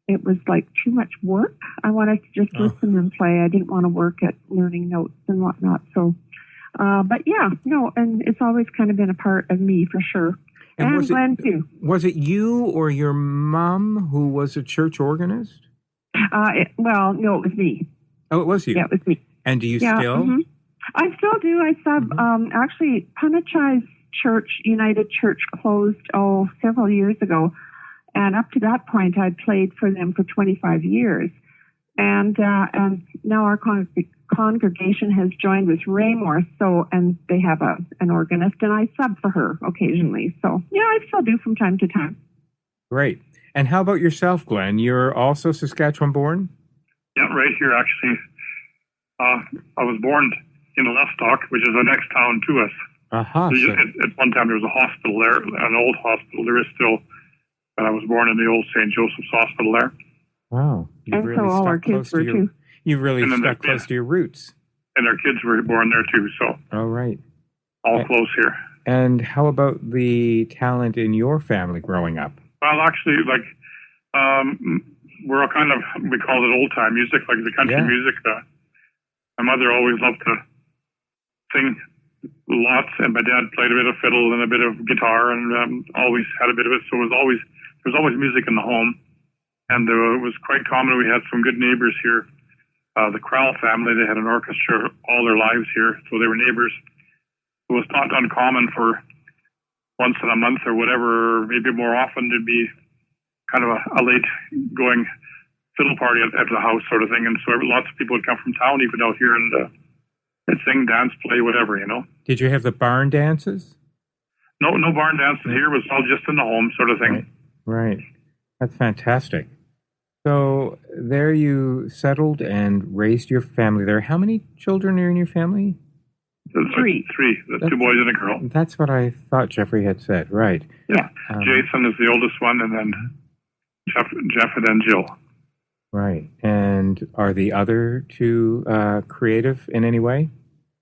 it was like too much work. I wanted to just listen and play. I didn't want to work at learning notes and whatnot. So, but yeah, no, and it's always kind of been a part of me for sure. And Glenn too. Was it you or your mom who was a church organist? Well, no, it was me. Oh, it was you? Yeah, it was me. And do you still? Mm-hmm. I still do. I sub, actually, Panachoy's church, United Church, closed, several years ago. And up to that point, I'd played for them for 25 years. And now our congregation has joined with Raymore, and they have an organist, and I sub for her occasionally. So, yeah, I still do from time to time. Great. And how about yourself, Glenn? You're also Saskatchewan born? Yeah, right here, actually. I was born in Lestock, which is the next town to us. Uh-huh. So at one time, there was a hospital there, an old hospital. There is still, but I was born in the old St. Joseph's Hospital there. Wow. And really so all our kids were, too. You really stuck close to your roots. And our kids were born there, too, so. Oh, right. All close here. And how about the talent in your family growing up? Well, actually, we're all kind of, we call it old-time music, like the country music. My mother always loved to sing lots, and my dad played a bit of fiddle and a bit of guitar, and always had a bit of it. So there was always music in the home, and it was quite common. We had some good neighbors here. The Crowell family, they had an orchestra all their lives here, so they were neighbors. It was not uncommon for once in a month or whatever, maybe more often, there'd be kind of a late going fiddle party at the house sort of thing. And so lots of people would come from town, even out here, and sing, dance, play, whatever, you know. Did you have the barn dances? No barn dances here. It was all just in the home sort of thing. Right. That's fantastic. So there you settled and raised your family there. How many children are in your family? Three. The 2 boys and a girl. That's what I thought Jeffrey had said. Right. Yeah. Jason is the oldest one, and then Jeff and then Jill. Right. And are the other two creative in any way?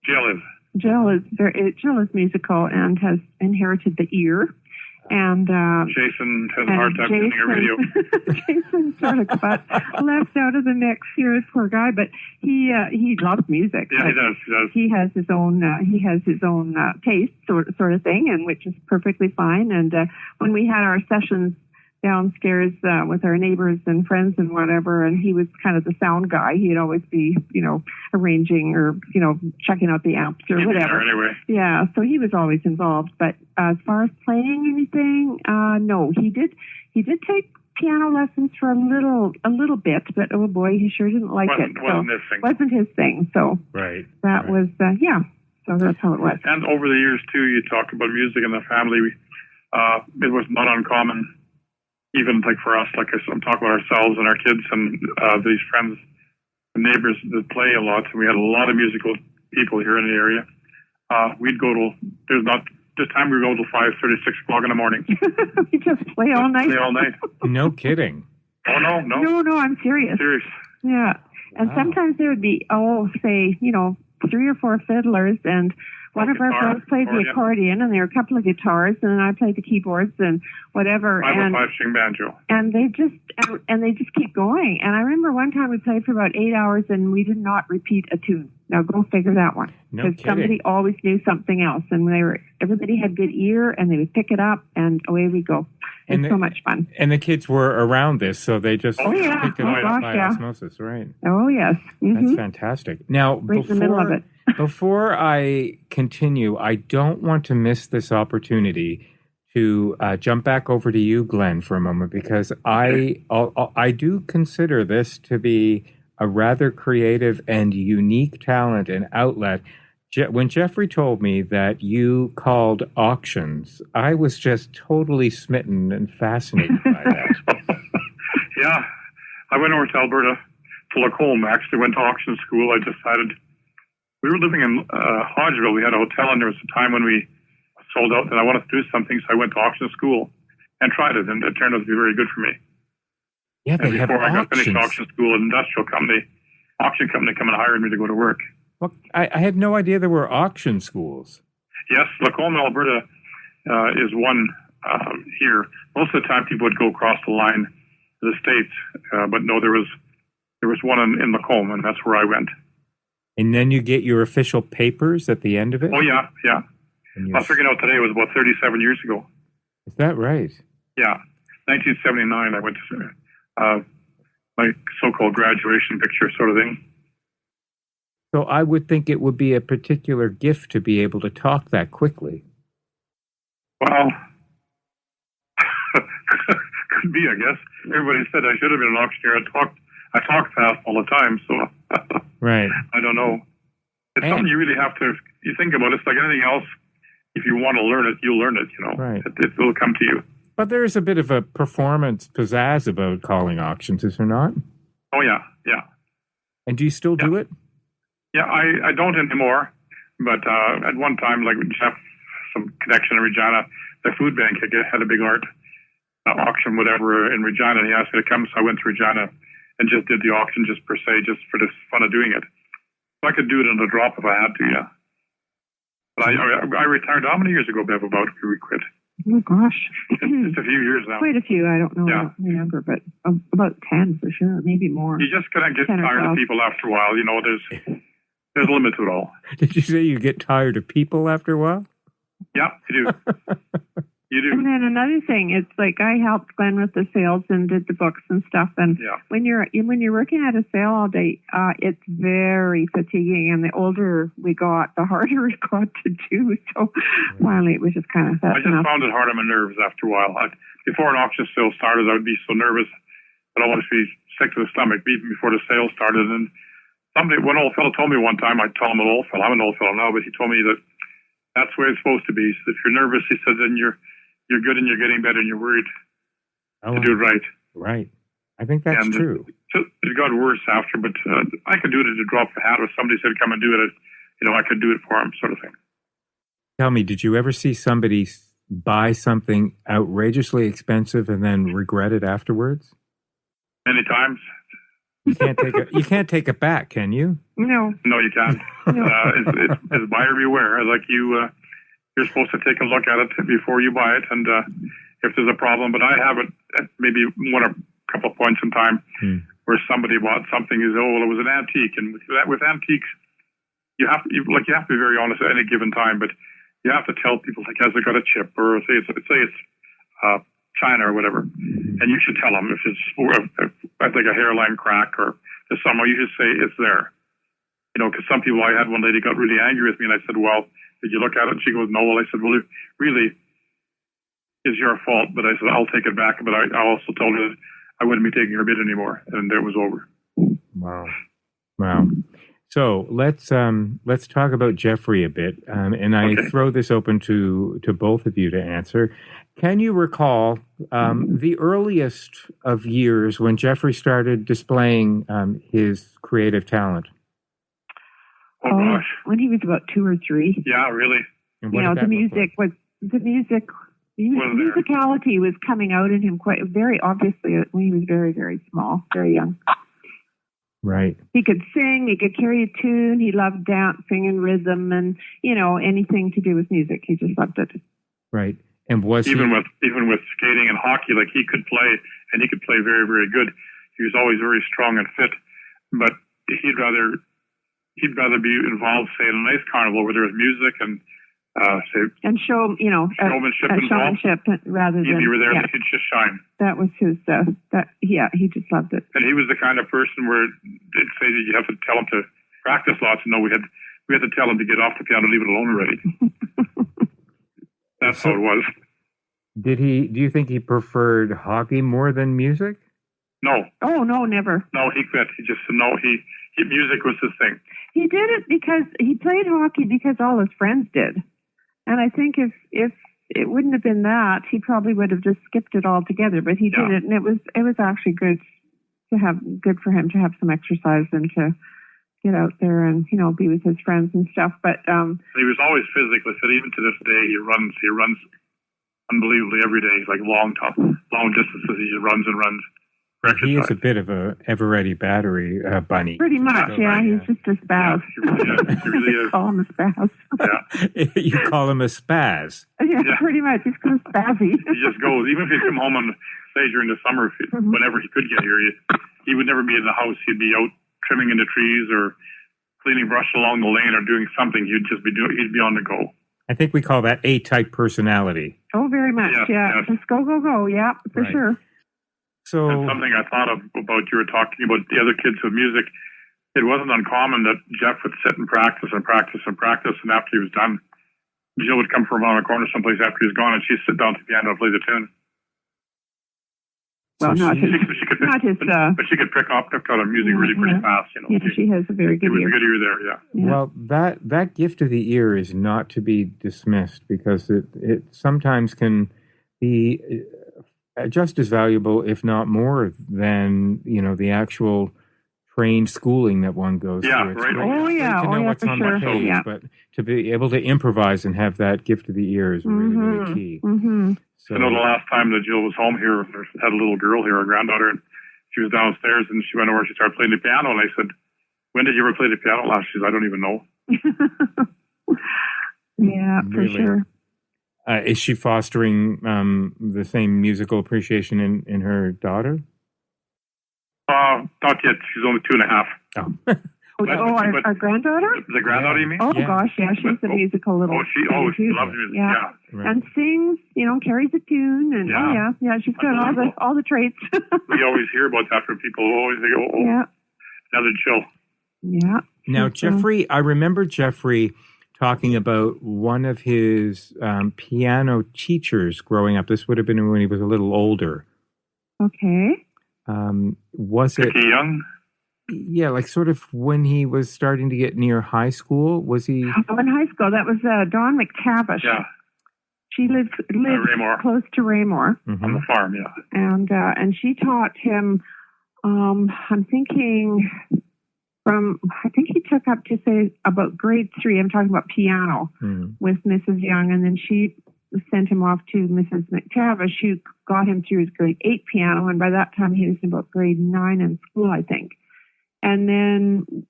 Jill is musical and has inherited the ear. And Jason has a hard time getting a radio. Jason sort of got left out of the mix here, poor guy. But he loves music. Yeah, he does. He has his own taste, sort of thing, and which is perfectly fine. And when we had our sessions downstairs with our neighbors and friends and whatever, and he was kind of the sound guy. He'd always be, arranging or, checking out the amps or whatever. Anyway. Yeah, so he was always involved. But as far as playing anything, no. He did take piano lessons for a little bit, but oh boy, he sure didn't like it. Wasn't his thing. So that was So that's how it was. And over the years too, you talk about music in the family. It was not uncommon, even like for us. Like I'm talking about ourselves and our kids and these friends, and neighbors that play a lot. So we had a lot of musical people here in the area. We'd go to this time we would go till 5:30, 6 o'clock in the morning. We just play all night. No kidding. Oh no, I'm serious. Yeah, and sometimes there would be 3 or 4 fiddlers, and one of our friends played the accordion, and there were a couple of guitars, and then I played the keyboards and whatever. I'm a 5-string banjo. And they just keep going. And I remember one time we played for about 8 hours, and we did not repeat a tune. Now go figure that one. Because somebody always knew something else, and everybody had good ear, and they would pick it up, and away we go. It's so much fun. And the kids were around this, so they just picked it up by osmosis, right? Oh yes, That's fantastic. Now, right in the middle of it. Before I continue, I don't want to miss this opportunity to jump back over to you, Glenn, for a moment, because I do consider this to be a rather creative and unique talent and outlet. When Jeffrey told me that you called auctions, I was just totally smitten and fascinated by that. Yeah. I went over to Alberta, to Lacombe, actually went to auction school. I decided we were living in Hodgeville. We had a hotel, and there was a time when we sold out, and I wanted to do something, so I went to auction school and tried it, and it turned out to be very good for me. Yeah, they have before auctions. I got finished auction school, an auction company come and hired me to go to work. Well, I had no idea there were auction schools. Yes, Lacombe, Alberta is one here. Most of the time people would go across the line to the States, but no, there was one in Lacombe, and that's where I went. And then you get your official papers at the end of it? Oh, yeah. I was figuring out today, it was about 37 years ago. Is that right? Yeah. 1979, I went to my so-called graduation picture sort of thing. So I would think it would be a particular gift to be able to talk that quickly. Well, could be, I guess. Everybody said I should have been an auctioneer. I talk fast all the time, so right. I don't know. It's something you really have to. You think about it. It's like anything else. If you want to learn it, you'll learn it. Right. It will come to you. But there is a bit of a performance pizzazz about calling auctions, is there not? Oh yeah. And do you still do it? Yeah, I don't anymore. But at one time, like Jeff, some connection in Regina, the food bank had a big art auction, whatever, in Regina. And he asked me to come, so I went to Regina and just did the auction just per se, just for the fun of doing it. So I could do it in a drop if I had to, yeah. But I retired how many years ago, Bev, about we quit? Oh, gosh. It's a few years now. Quite a few. I don't know. Yeah. I don't remember, but about 10 for sure, maybe more. You just kind of get tired of people after a while. There's a limit to it all. Did you say you get tired of people after a while? Yeah, you do. You do. And then another thing, it's like I helped Glenn with the sales and did the books and stuff. And when you're working at a sale all day, it's very fatiguing. And the older we got, the harder it got to do. So finally, it was just kind of I just found it hard on my nerves after a while. Before an auction sale started, I would be so nervous. I'd almost be sick to the stomach even before the sale started. And one old fellow told me one time, I'd tell him an old fellow. I'm an old fellow now, but he told me that that's the way it's supposed to be. So if you're nervous, he said, then you're good and you're getting better and you're worried to do it right. Right. I think that's true. It got worse after, but I could do it at a drop of a hat. If somebody said, come and do it, I could do it for them, sort of thing. Tell me, did you ever see somebody buy something outrageously expensive and then regret it afterwards? Many times. You can't take it back, can you? No. No, you can't. It's buyer beware. Like you're supposed to take a look at it before you buy it, and if there's a problem. But I have it at maybe one or a couple of points in time where somebody bought something. It was an antique, and with antiques, you have to be very honest at any given time. But you have to tell people, like, has it got a chip, or say it's China or whatever, and you should tell them if it's I think a hairline crack or there's somewhere. You should say it's there. Because some people, I had one lady got really angry with me, and I said, well, did you look at it? And she goes, no. Well, I said, well, really, is your fault. But I said, I'll take it back. But I also told her that I wouldn't be taking her bid anymore. And it was over. Wow. So let's talk about Jeffrey a bit. And I throw this open to both of you to answer. Can you recall the earliest of years when Jeffrey started displaying his creative talent? Oh gosh, when he was about 2 or 3. Yeah, really. The musicality was coming out in him quite very obviously when he was very, very small, very young. Right. He could sing, he could carry a tune, he loved dancing and rhythm and, anything to do with music. He just loved it. Right. And was even with skating and hockey, like he could play and he could play very, very good. He was always very strong and fit, but he'd rather be involved, say, in a nice carnival where there was music and showmanship rather than you were there, he'd just shine. That was his. He just loved it. And he was the kind of person where they'd say that you have to tell him to practice lots. No, we had to tell him to get off the piano, leave it alone already. That's how it was. Do you think he preferred hockey more than music? No. Oh no, never. No, he quit. He just music was his thing. He did it because he played hockey because all his friends did. And I think if it wouldn't have been that, he probably would have just skipped it altogether. But he did it, and it was actually good for him to have some exercise and to get out there and be with his friends and stuff. But he was always physically fit. Even to this day, he runs unbelievably every day, like long distances. He just runs and runs. He is a bit of a ever-ready battery bunny. Pretty much, yeah. He's just a spaz. Yeah, he really is. Call him a spaz. Yeah. You call him a spaz. Yeah, pretty much. He's kind of spazzy. He just goes. Even if he'd come home on, say, during the summer, whenever he could get here, he would never be in the house. He'd be out trimming in the trees or cleaning brush along the lane or doing something. He'd be on the go. I think we call that A-type personality. Oh, very much, yeah. Just go, yeah, for sure. So, and something I thought about, you were talking about the other kids with music. It wasn't uncommon that Jeff would sit and practice, and after he was done, Jill would come from around a corner someplace after he was gone, and she'd sit down to the piano and play the tune. Well, but she could pick up the music really pretty fast. Yeah, she has a very good ear. It was a good ear there, yeah. Well, that gift of the ear is not to be dismissed because it sometimes can be just as valuable, if not more, than the actual trained schooling that one goes through. Right. To know what's on the page, but to be able to improvise and have that gift of the ear is really, really key. Mm-hmm. So, I know the last time that Jill was home here, had a little girl here, a granddaughter, and she was downstairs and she went over and she started playing the piano, and I said, "When did you ever play the piano last?" She said, "I don't even know." Yeah, for sure. Is she fostering the same musical appreciation in her daughter? Not yet. She's only 2.5. Oh. Our granddaughter? The granddaughter, you mean? Oh, gosh, yeah. She's a musical little... she loves music, yeah. Right. And sings, carries a tune, and she's got all the traits. We always hear about that from people. Always they go, another Jill. Yeah. Now, Jeffrey, I remember Jeffrey talking about one of his piano teachers growing up. This would have been when he was a little older. Okay. Was it... Dickie Young? Yeah, like sort of when he was starting to get near high school. Was he? Oh, in high school. That was Dawn McTavish. Yeah. She lived close to Raymore. Mm-hmm. On the farm, yeah. And she taught him, I'm thinking I think he took up to say about grade 3. I'm talking about piano with Mrs. Young. And then she sent him off to Mrs. McTavish, who got him through his grade 8 piano. And by that time, he was in about grade 9 in school, I think. And then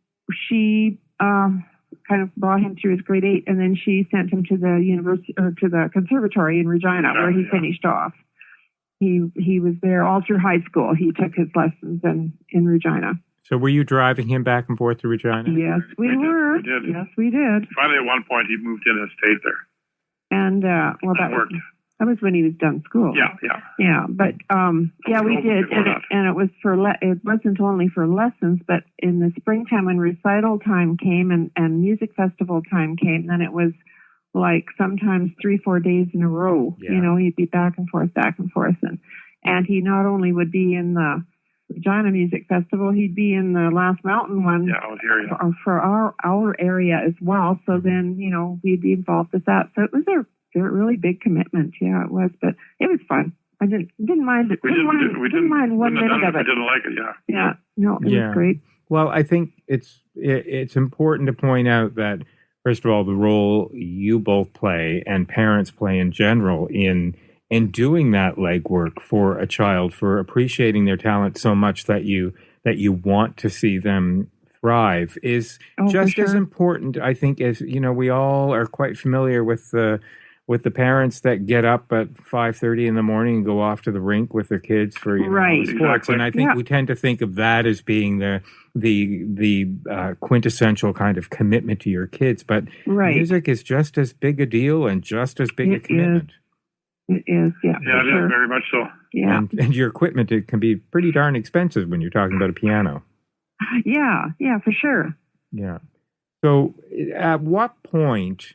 she kind of brought him through his grade 8, and then she sent him to the university or to the conservatory in Regina, where he finished off. He was there all through high school. He took his lessons in Regina. So were you driving him back and forth to Regina? Yes, we were. We did. Yes, we did. Finally, at one point, he moved in and stayed there. And that worked. That was when he was done school. Yeah. But we did, and it was it wasn't only for lessons, but in the springtime when recital time came and music festival time came, then it was like sometimes 3-4 days in a row. Yeah. You know, he'd be back and forth, and he not only would be in the Regina Music Festival, he'd be in the Last Mountain one for our area as well. So then, you know, we'd be involved with that. So it was a really big commitment. Yeah, it was, but it was fun. I didn't mind it. We didn't mind 1 minute of it. I didn't like it. Yeah. Yeah. No, it was great. Well, I think it's important to point out that, first of all, the role you both play and parents play in general in doing that legwork for a child, for appreciating their talent so much that you want to see them thrive, is just as important, I think, as, you know, we all are quite familiar with the parents that get up at 5:30 in the morning and go off to the rink with their kids for sports. Exactly. And I think we tend to think of that as being the quintessential kind of commitment to your kids. But music is just as big a deal and just as big a commitment. It is, yeah. Yeah, it is, very much so. Yeah. And your equipment, it can be pretty darn expensive when you're talking about a piano. Yeah, for sure. Yeah. So at what point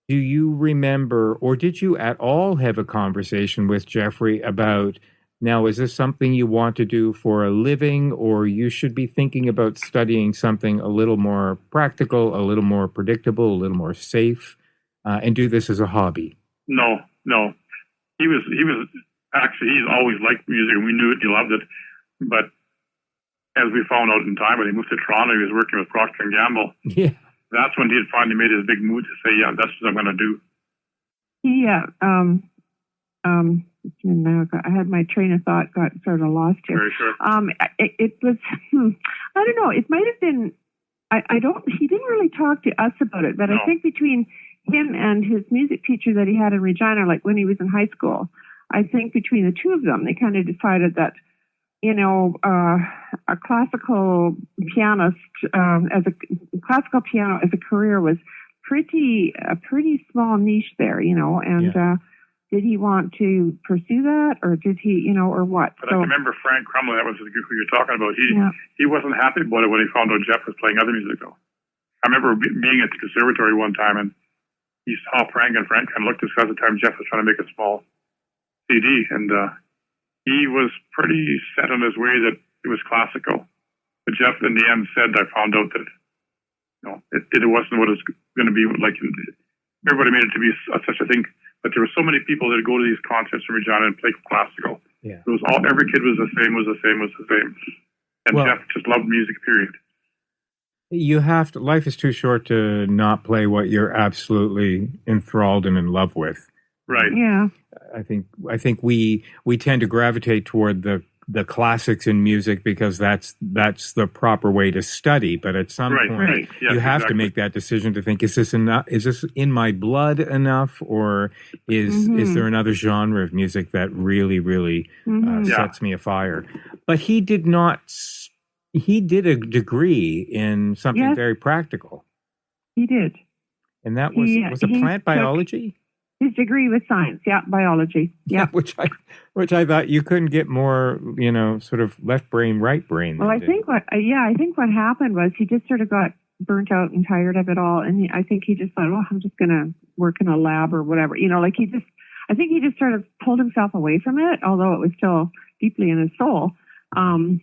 do you remember, or did you at all have a conversation with Jeffrey about, now, is this something you want to do for a living, or you should be thinking about studying something a little more practical, a little more predictable, a little more safe, and do this as a hobby? No. He was actually, he's always liked music, and we knew it, he loved it. But as we found out in time, when he moved to Toronto, he was working with Procter & Gamble. Yeah. That's when he had finally made his big move to say, yeah, that's what I'm going to do. Now I had my train of thought got sort of lost here. Very sure. It was, I don't know, it might have been, he didn't really talk to us about it, but I think between him and his music teacher that he had in Regina, like when he was in high school, I think between the two of them, they kind of decided that, you know, a classical pianist, classical piano as a career was a pretty small niche there, you know, and did he want to pursue that, or did he, you know, or what? But I remember Frank Crumley, that was who you were talking about. He wasn't happy about it when he found out Jeff was playing other music, though. I remember being at the conservatory one time, and he saw Frank, and Frank kind of looked at us at the time. Jeff was trying to make a small CD, and he was pretty set on his way that it was classical. But Jeff, in the end, said, I found out that it wasn't what it was going to be like. Everybody made it to be such a thing, but there were so many people that would go to these concerts in Regina and play classical. Yeah. It was every kid was the same. And Jeff just loved music, period. Life is too short to not play what you're absolutely enthralled and in love with. Right. Yeah. I think we tend to gravitate toward the classics in music because that's the proper way to study. But at some point, you have to make that decision to think: is this enough? Is this in my blood enough, or is there another genre of music that really sets me afire? But he did not. He did a degree in something very practical. He did, and that was it plant biology. His degree was science, biology, which I thought you couldn't get more, sort of left brain, right brain. Well, I think what happened was he just sort of got burnt out and tired of it all, and I think he just thought, well, I'm just going to work in a lab or whatever, I think he just sort of pulled himself away from it, although it was still deeply in his soul.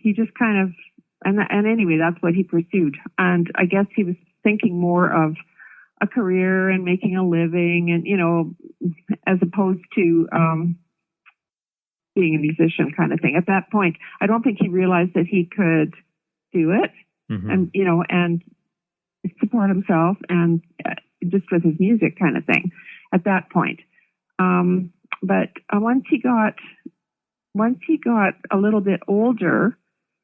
He just kind of, and anyway, that's what he pursued, and I guess he was thinking more of a career and making a living, and as opposed to being a musician kind of thing. At that point, I don't think he realized that he could do it, and and support himself, and just with his music kind of thing. At that point, but once he got a little bit older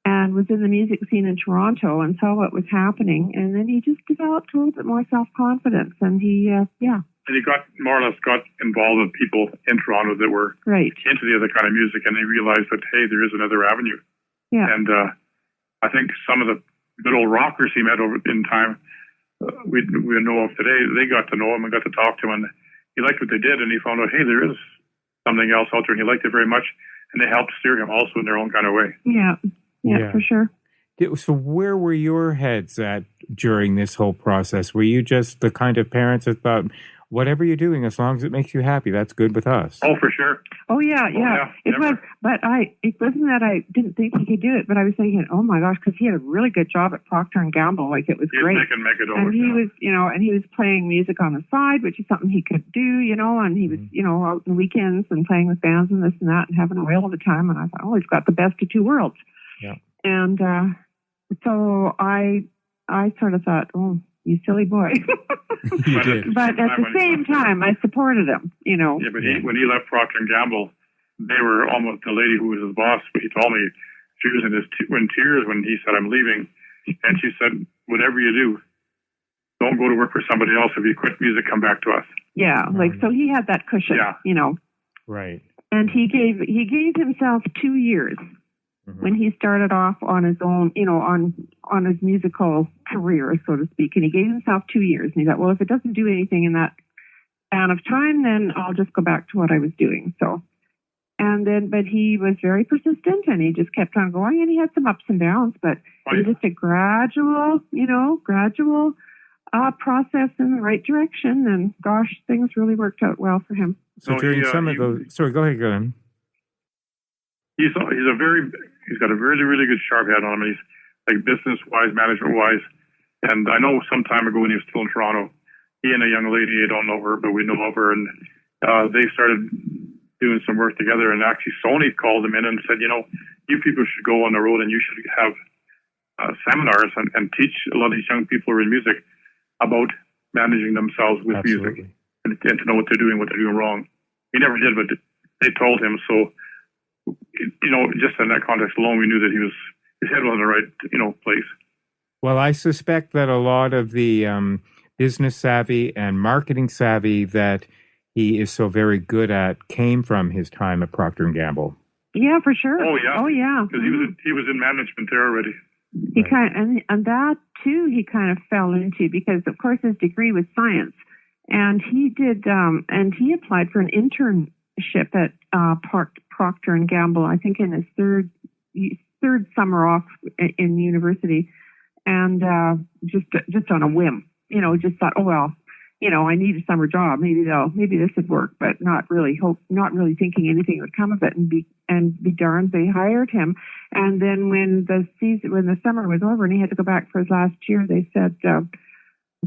and was in the music scene in Toronto and saw what was happening. And then he just developed a little bit more self-confidence. And he, And he got involved with people in Toronto that were into the other kind of music. And he realized that, hey, there is another avenue. Yeah. And I think some of the good old rockers he met over in time, we know of today, they got to know him and got to talk to him. And he liked what they did. And he found out, hey, there is something else out there. And he liked it very much. And they helped steer him also in their own kind of way. Yeah, for sure. So where were your heads at during this whole process? Were you just the kind of parents that thought, whatever you're doing, as long as it makes you happy, that's good with us. Oh, for sure. Oh yeah. It was, but it wasn't that I didn't think he could do it, but I was thinking, oh my gosh, because he had a really good job at Procter and Gamble, like it was great. He can make it over. And he was, and he was playing music on the side, which is something he could do, and he was, out on weekends and playing with bands and this and that and having a whale of a time. And I thought, oh, he's got the best of two worlds. Yeah. And so I sort of thought, oh, you silly boy. You did. But at the same time, I supported him, Yeah, but when he left Procter & Gamble, they were almost, the lady who was his boss, he told me she was in tears when he said, I'm leaving. And she said, whatever you do, don't go to work for somebody else. If you quit music, come back to us. Yeah, so he had that cushion, Right. And he gave himself 2 years. When he started off on his own, on his musical career, so to speak. And he gave himself 2 years. And he thought, well, if it doesn't do anything in that span of time, then I'll just go back to what I was doing. So, but he was very persistent and he just kept on going, and he had some ups and downs, but it was just a gradual process in the right direction. And gosh, things really worked out well for him. So during some of those, sorry, go ahead, Glenn. He's got a really, really good sharp head on him. He's like business-wise, management-wise. And I know some time ago when he was still in Toronto, he and a young lady, I don't know her, but we know of her, and they started doing some work together. And actually Sony called him in and said, you people should go on the road and you should have seminars and teach a lot of these young people who are in music about managing themselves with music and to know what they're doing wrong. He never did, but they told him. So, just in that context alone, we knew that his head was in the right, place. Well, I suspect that a lot of the business savvy and marketing savvy that he is so very good at came from his time at Procter & Gamble. Yeah, for sure. Oh, yeah. Oh, yeah. Because he was in management there already. He and that too he kind of fell into, because of course his degree was science, and he did and he applied for an internship at Procter and Gamble, I think in his third summer off in university, and just on a whim, just thought, oh well, I need a summer job, maybe this would work, but not really thinking anything would come of it, and be darned, they hired him. And then when the summer was over and he had to go back for his last year, they said,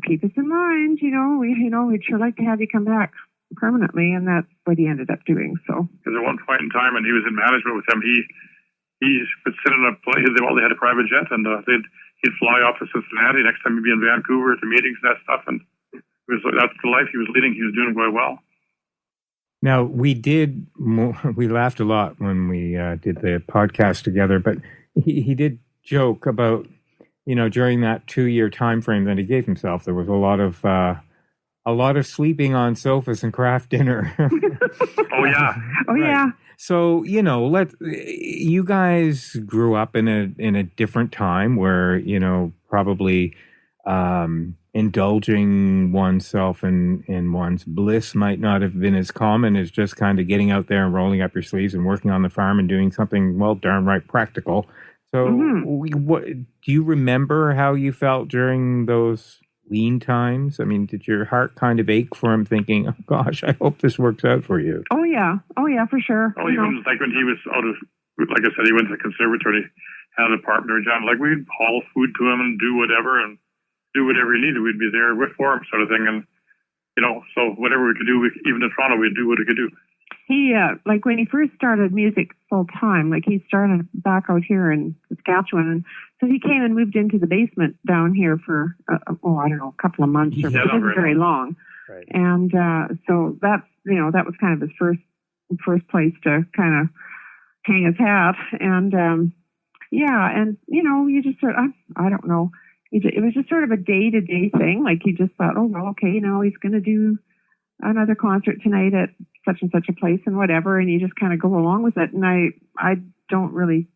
keep us in mind, we'd sure like to have you come back permanently, and that's what he ended up doing. So, because at one point in time when he was in management with them, he would sit in a place. They had a private jet, and he'd fly off to Cincinnati. Next time he'd be in Vancouver at the meetings and that stuff, and that's the life he was leading. He was doing quite well. Now, we laughed a lot when we did the podcast together, but he did joke about, during that 2-year time frame that he gave himself, there was a lot of sleeping on sofas and craft dinner. Oh, yeah. Oh, right. Yeah. So, you guys grew up in a different time where, probably indulging oneself in one's bliss might not have been as common as just kind of getting out there and rolling up your sleeves and working on the farm and doing something, well, darn right practical. So what do you remember how you felt during those lean times? I mean, did your heart kind of ache for him, thinking, oh gosh, I hope this works out for you? Oh yeah, for sure. Oh, even like when he was out of, like I said, he went to the conservatory, had an apartment or job, like we'd haul food to him and do whatever he needed. We'd be there for him, sort of thing. And, so whatever we could do, even in Toronto, we'd do what we could do. He, like when he first started music full time, like he started back out here in Saskatchewan. And so he came and moved into the basement down here for, I don't know, a couple of months. It wasn't very long. Right. And so that's, that was kind of his first place to kind of hang his hat. And, you just sort of, I don't know. It was just sort of a day-to-day thing. Like he just thought, oh, well, okay, he's going to do another concert tonight at such and such a place and whatever. And you just kind of go along with it. And I don't really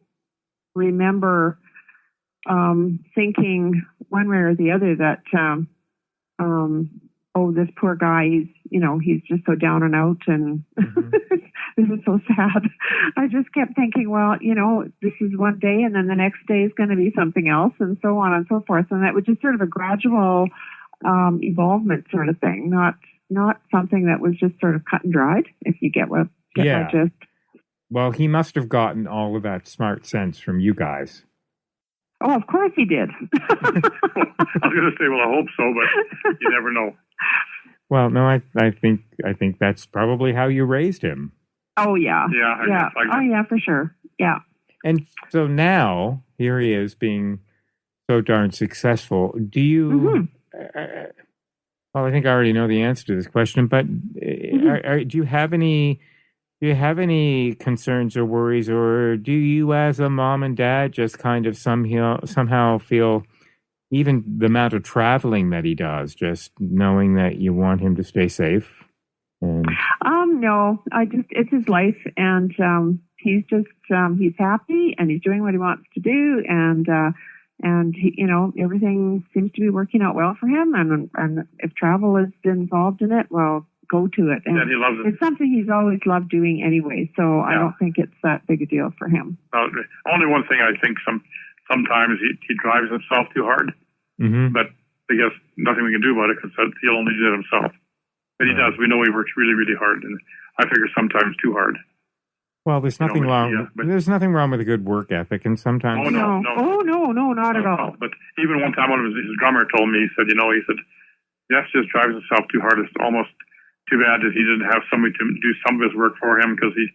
remember thinking one way or the other that, this poor guy, he's just so down and out and this is so sad. I just kept thinking, well, this is one day and then the next day is going to be something else and so on and so forth. And that was just sort of a gradual evolvement sort of thing, not not something that was just sort of cut and dried, if you get my gist. Well, he must have gotten all of that smart sense from you guys. Oh, of course he did. I was going to say, well, I hope so, but you never know. Well, no, I think that's probably how you raised him. Oh, yeah. Yeah. Oh, yeah, for sure. Yeah. And so now, here he is being so darn successful. Do you... well, I think I already know the answer to this question, but do you have any concerns or worries, or do you, as a mom and dad, just kind of somehow feel even the amount of traveling that he does, just knowing that you want him to stay safe? No, it's his life, and he's just he's happy, and he's doing what he wants to do, and he, everything seems to be working out well for him, and if travel is involved in it, well, go to it. And he loves it. It's something he's always loved doing anyway, so I don't think it's that big a deal for him. Only one thing, I think sometimes he drives himself too hard, but I guess nothing we can do about it because he'll only do it himself. But he does. We know he works really, really hard, and I figure sometimes too hard. Well, there's nothing wrong. There's nothing wrong with a good work ethic, and sometimes. Oh no, not at all. But even one time, one of his drummer told me, he said, Jeff just drives himself too hard. It's almost too bad that he didn't have somebody to do some of his work for him, because he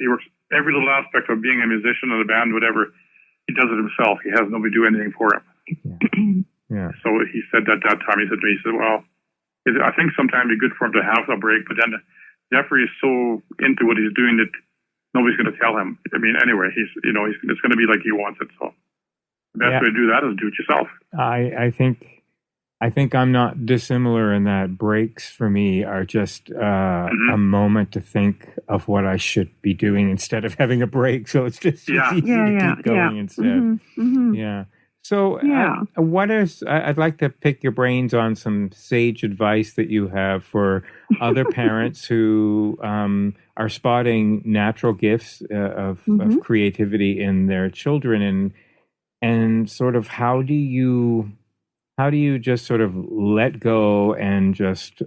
works every little aspect of being a musician in a band, whatever. He does it himself. He has nobody do anything for him. Yeah. So he said that time. He said to me, well, I think sometimes it'd be good for him to have a break, but then Jeffrey is so into what he's doing that nobody's going to tell him. I mean, anyway, it's going to be like he wants it. So the best way to do that is do it yourself. I think I'm not dissimilar in that breaks for me are just a moment to think of what I should be doing instead of having a break. So it's just easy to keep going instead. Yeah. So I'd like to pick your brains on some sage advice that you have for other parents who are spotting natural gifts of creativity in their children, and sort of how do you just sort of let go and just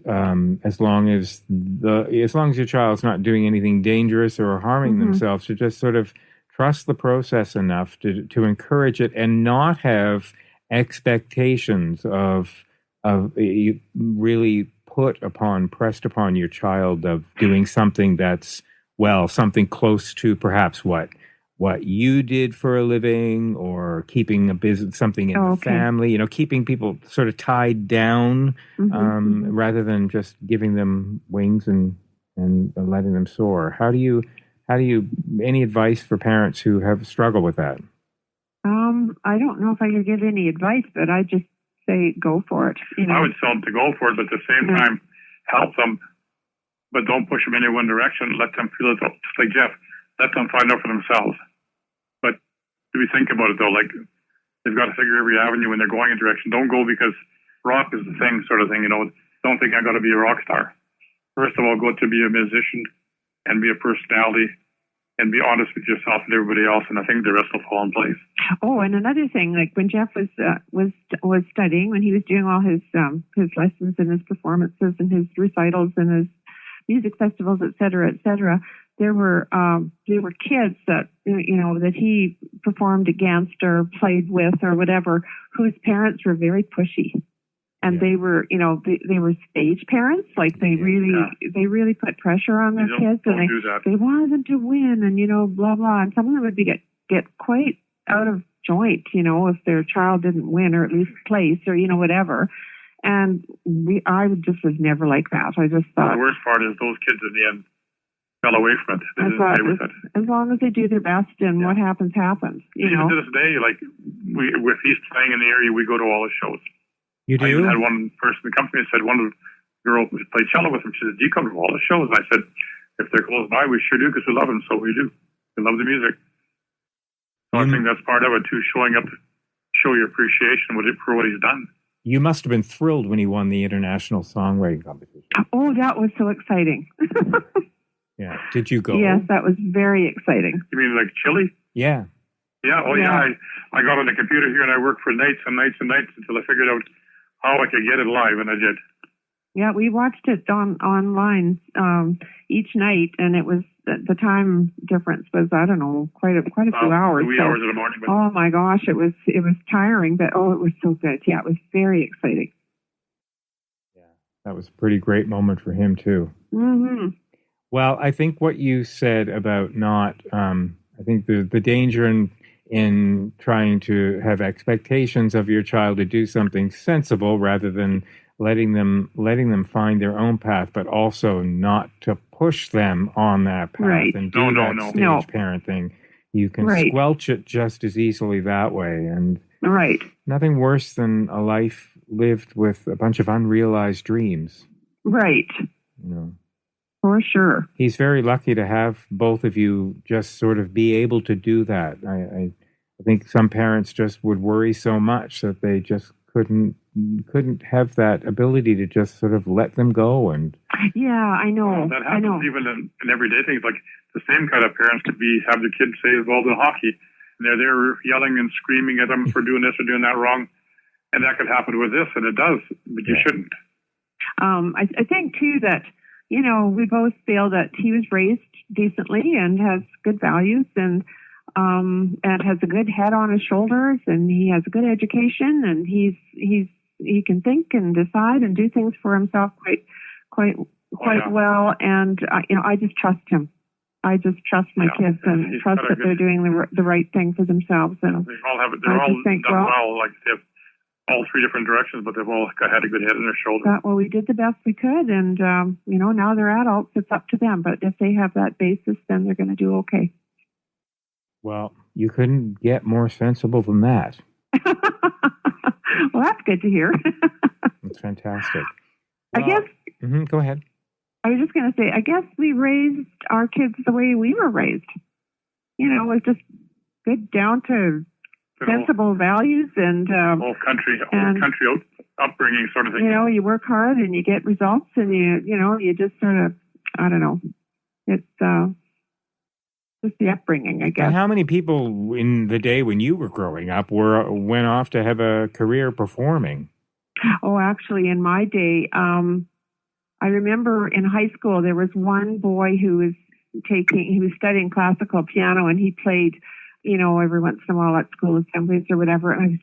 as long as your child's not doing anything dangerous or harming themselves, to just sort of trust the process enough to encourage it and not have expectations of really pressed upon your child of doing something that's, well, something close to perhaps what you did for a living, or keeping a business, something in the family, keeping people sort of tied down rather than just giving them wings and letting them soar. How do you, any advice for parents who have struggled with that? I don't know if I could give any advice, but I just say go for it. I would tell them to go for it, but at the same time, help them, but don't push them in any one direction. Let them feel it, just like Jeff. Let them find out for themselves. But if we think about it, though, like, they've got to figure every avenue when they're going a direction. Don't go because rock is the thing, sort of thing. Don't think I got to be a rock star. First of all, go to be a musician and be a personality and be honest with yourself and everybody else, and I think the rest will fall in place. Oh, and another thing, like when Jeff was studying, when he was doing all his lessons and his performances and his recitals and his music festivals, et cetera, there were kids that that he performed against or played with or whatever, whose parents were very pushy. And they were, they were stage parents. Like they really put pressure on their kids, and they wanted them to win, and blah blah. And some of them would get quite out of joint, if their child didn't win or at least place or whatever. And I just was never like that. I just thought the worst part is those kids in the end fell away from it. They didn't stay with it. As long as they do their best, and what happens happens. Even to this day, like if he's playing in the area, we go to all his shows. You do? I even had one person come to me and said, one of the girls who played cello with him, she said, do you come to all the shows? And I said, if they're close by, we sure do, because we love him, so we do. We love the music. So I think that's part of it, too, showing up, show your appreciation for what he's done. You must have been thrilled when he won the International Songwriting Competition. Oh, that was so exciting. Yeah. Did you go? Yes, that was very exciting. You mean like Chile? Yeah. Yeah, I got on the computer here and I worked for nights and nights and nights until I figured out how I could get it live, and I did. Yeah, we watched it online each night, and it was the time difference was, I don't know, quite a few hours. 3 hours in the morning. But oh my gosh, it was tiring, but it was so good. Yeah, it was very exciting. Yeah, that was a pretty great moment for him too. Mm-hmm. Well, I think what you said about not, I think the danger in trying to have expectations of your child to do something sensible rather than letting them find their own path, but also not to push them on that path and do stage parenting. You can squelch it just as easily that way. And nothing worse than a life lived with a bunch of unrealized dreams. Right. For sure. He's very lucky to have both of you just sort of be able to do that. I think some parents just would worry so much that they just couldn't have that ability to just sort of let them go. And I know. That happens even in everyday things. Like the same kind of parents could have their kids say involved in hockey, and they're there yelling and screaming at them for doing this or doing that wrong, and that could happen with this, and it does, but you shouldn't. I think too that we both feel that he was raised decently and has good values and has a good head on his shoulders, and he has a good education, and he can think and decide and do things for himself quite well. And I just trust him. I just trust my kids and trust that they're doing the right thing for themselves. And they're all done well. Like they have all three different directions, but they've all had a good head on their shoulders. Well, we did the best we could, and now they're adults. It's up to them. But if they have that basis, then they're going to do okay. Well, you couldn't get more sensible than that. Well, that's good to hear. That's fantastic. Well, I guess... Go ahead. I was just going to say, I guess we raised our kids the way we were raised. It was just good down to sensible values and... whole country upbringing sort of thing. You work hard and you get results, and you just sort of, I don't know. It's... just the upbringing, I guess. And how many people in the day when you were growing up went off to have a career performing? Oh, actually, in my day, I remember in high school there was one boy who was studying classical piano, and he played, every once in a while at school assemblies or whatever. And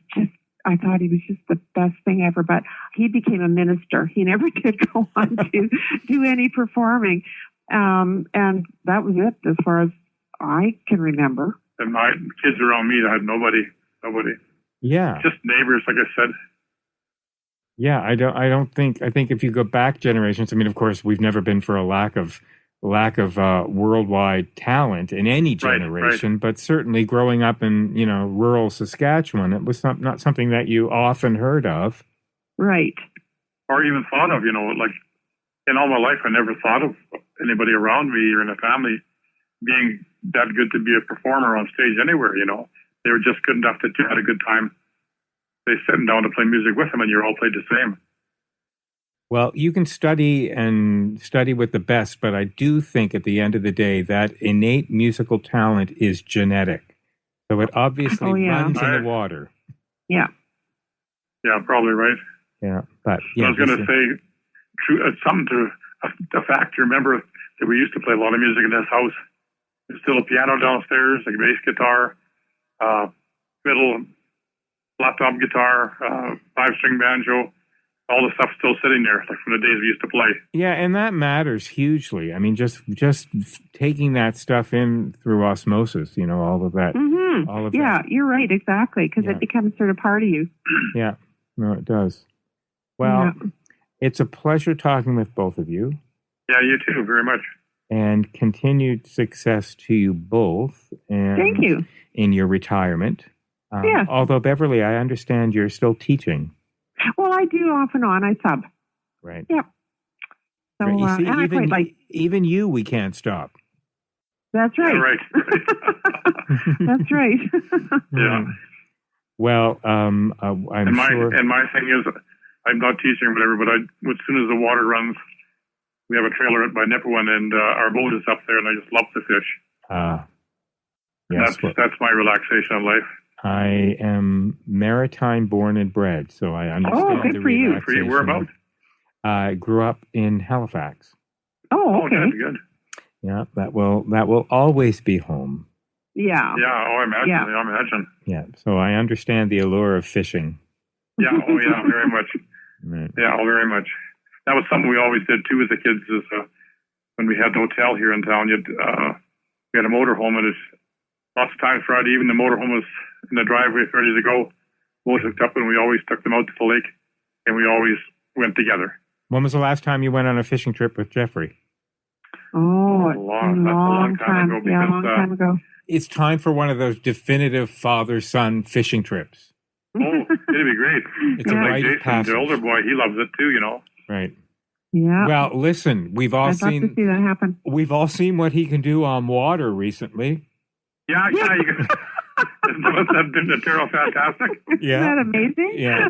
I thought he was just the best thing ever. But he became a minister. He never did go on to do any performing, and that was it as far as I can remember. And my kids around me, I had nobody. Yeah. Just neighbors, like I said. Yeah, I think if you go back generations, I mean, of course, we've never been for a lack of worldwide talent in any generation, but certainly growing up in, rural Saskatchewan, it was not something that you often heard of. Right. Or even thought of, like in all my life, I never thought of anybody around me or in a family being that good to be a performer on stage anywhere, They were just good enough that you had a good time. They sitting down to play music with them, and you're all played the same. Well, you can study with the best, but I do think at the end of the day that innate musical talent is genetic. So it obviously runs in the water. Yeah. Yeah, probably right. Yeah, but I was going to say something to a fact. You remember that we used to play a lot of music in this house. There's still a piano downstairs, a bass guitar, fiddle, laptop guitar, 5-string banjo, all the stuff still sitting there, like from the days we used to play. Yeah, and that matters hugely. I mean, just taking that stuff in through osmosis, all of that. Mm-hmm. All of that. You're right, exactly, because it becomes sort of part of you. Yeah, no, it does. Well, it's a pleasure talking with both of you. Yeah, you too, very much. And continued success to you both. And thank you. In your retirement. Although, Beverly, I understand you're still teaching. Well, I do off and on. I sub. Right. Yep. So, right. See, and even you, we can't stop. That's right. Yeah, right. That's right. Yeah. Well, I'm sure. And my thing is, I'm not teaching or whatever, but as soon as the water runs, we have a trailer by Nipawin, and our boat is up there, and I just love to fish. Yes, that's my relaxation in life. I am maritime born and bred, so I understand the relaxation. Whereabouts? I grew up in Halifax. Oh, okay. That's good. Yeah, that will always be home. Yeah. Yeah, I imagine. Yeah, so I understand the allure of fishing. Yeah, very much. Right. Yeah, very much. That was something we always did too as a kids. Is when we had the hotel here in town, we had a motorhome, and lots of times Friday evening the motorhome was in the driveway ready to go. Both hooked up, and we always took them out to the lake, and we always went together. When was the last time you went on a fishing trip with Jeffrey? Oh, a long time ago. Yeah, a long time ago. It's time for one of those definitive father-son fishing trips. Oh, it'd be great. It's a rite of passage. The older boy, he loves it too, Right. Yeah. Well, listen, we've all I'd love to see that happen. We've all seen what he can do on water recently. Yeah. Isn't that material fantastic? Yeah. Isn't that amazing? Yeah.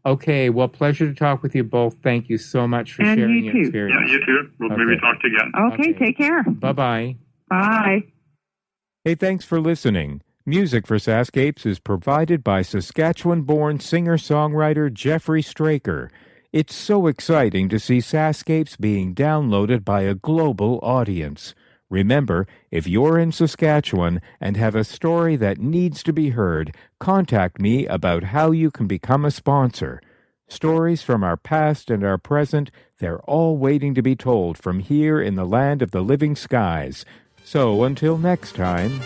Okay, well, pleasure to talk with you both. Thank you so much for sharing your experience. Yeah, you too. We'll maybe talk to you again. Okay, take care. Bye-bye. Bye. Hey, thanks for listening. Music for SaskScapes is provided by Saskatchewan-born singer-songwriter Jeffrey Straker. It's so exciting to see SaskScapes being downloaded by a global audience. Remember, if you're in Saskatchewan and have a story that needs to be heard, contact me about how you can become a sponsor. Stories from our past and our present, they're all waiting to be told from here in the land of the living skies. So until next time...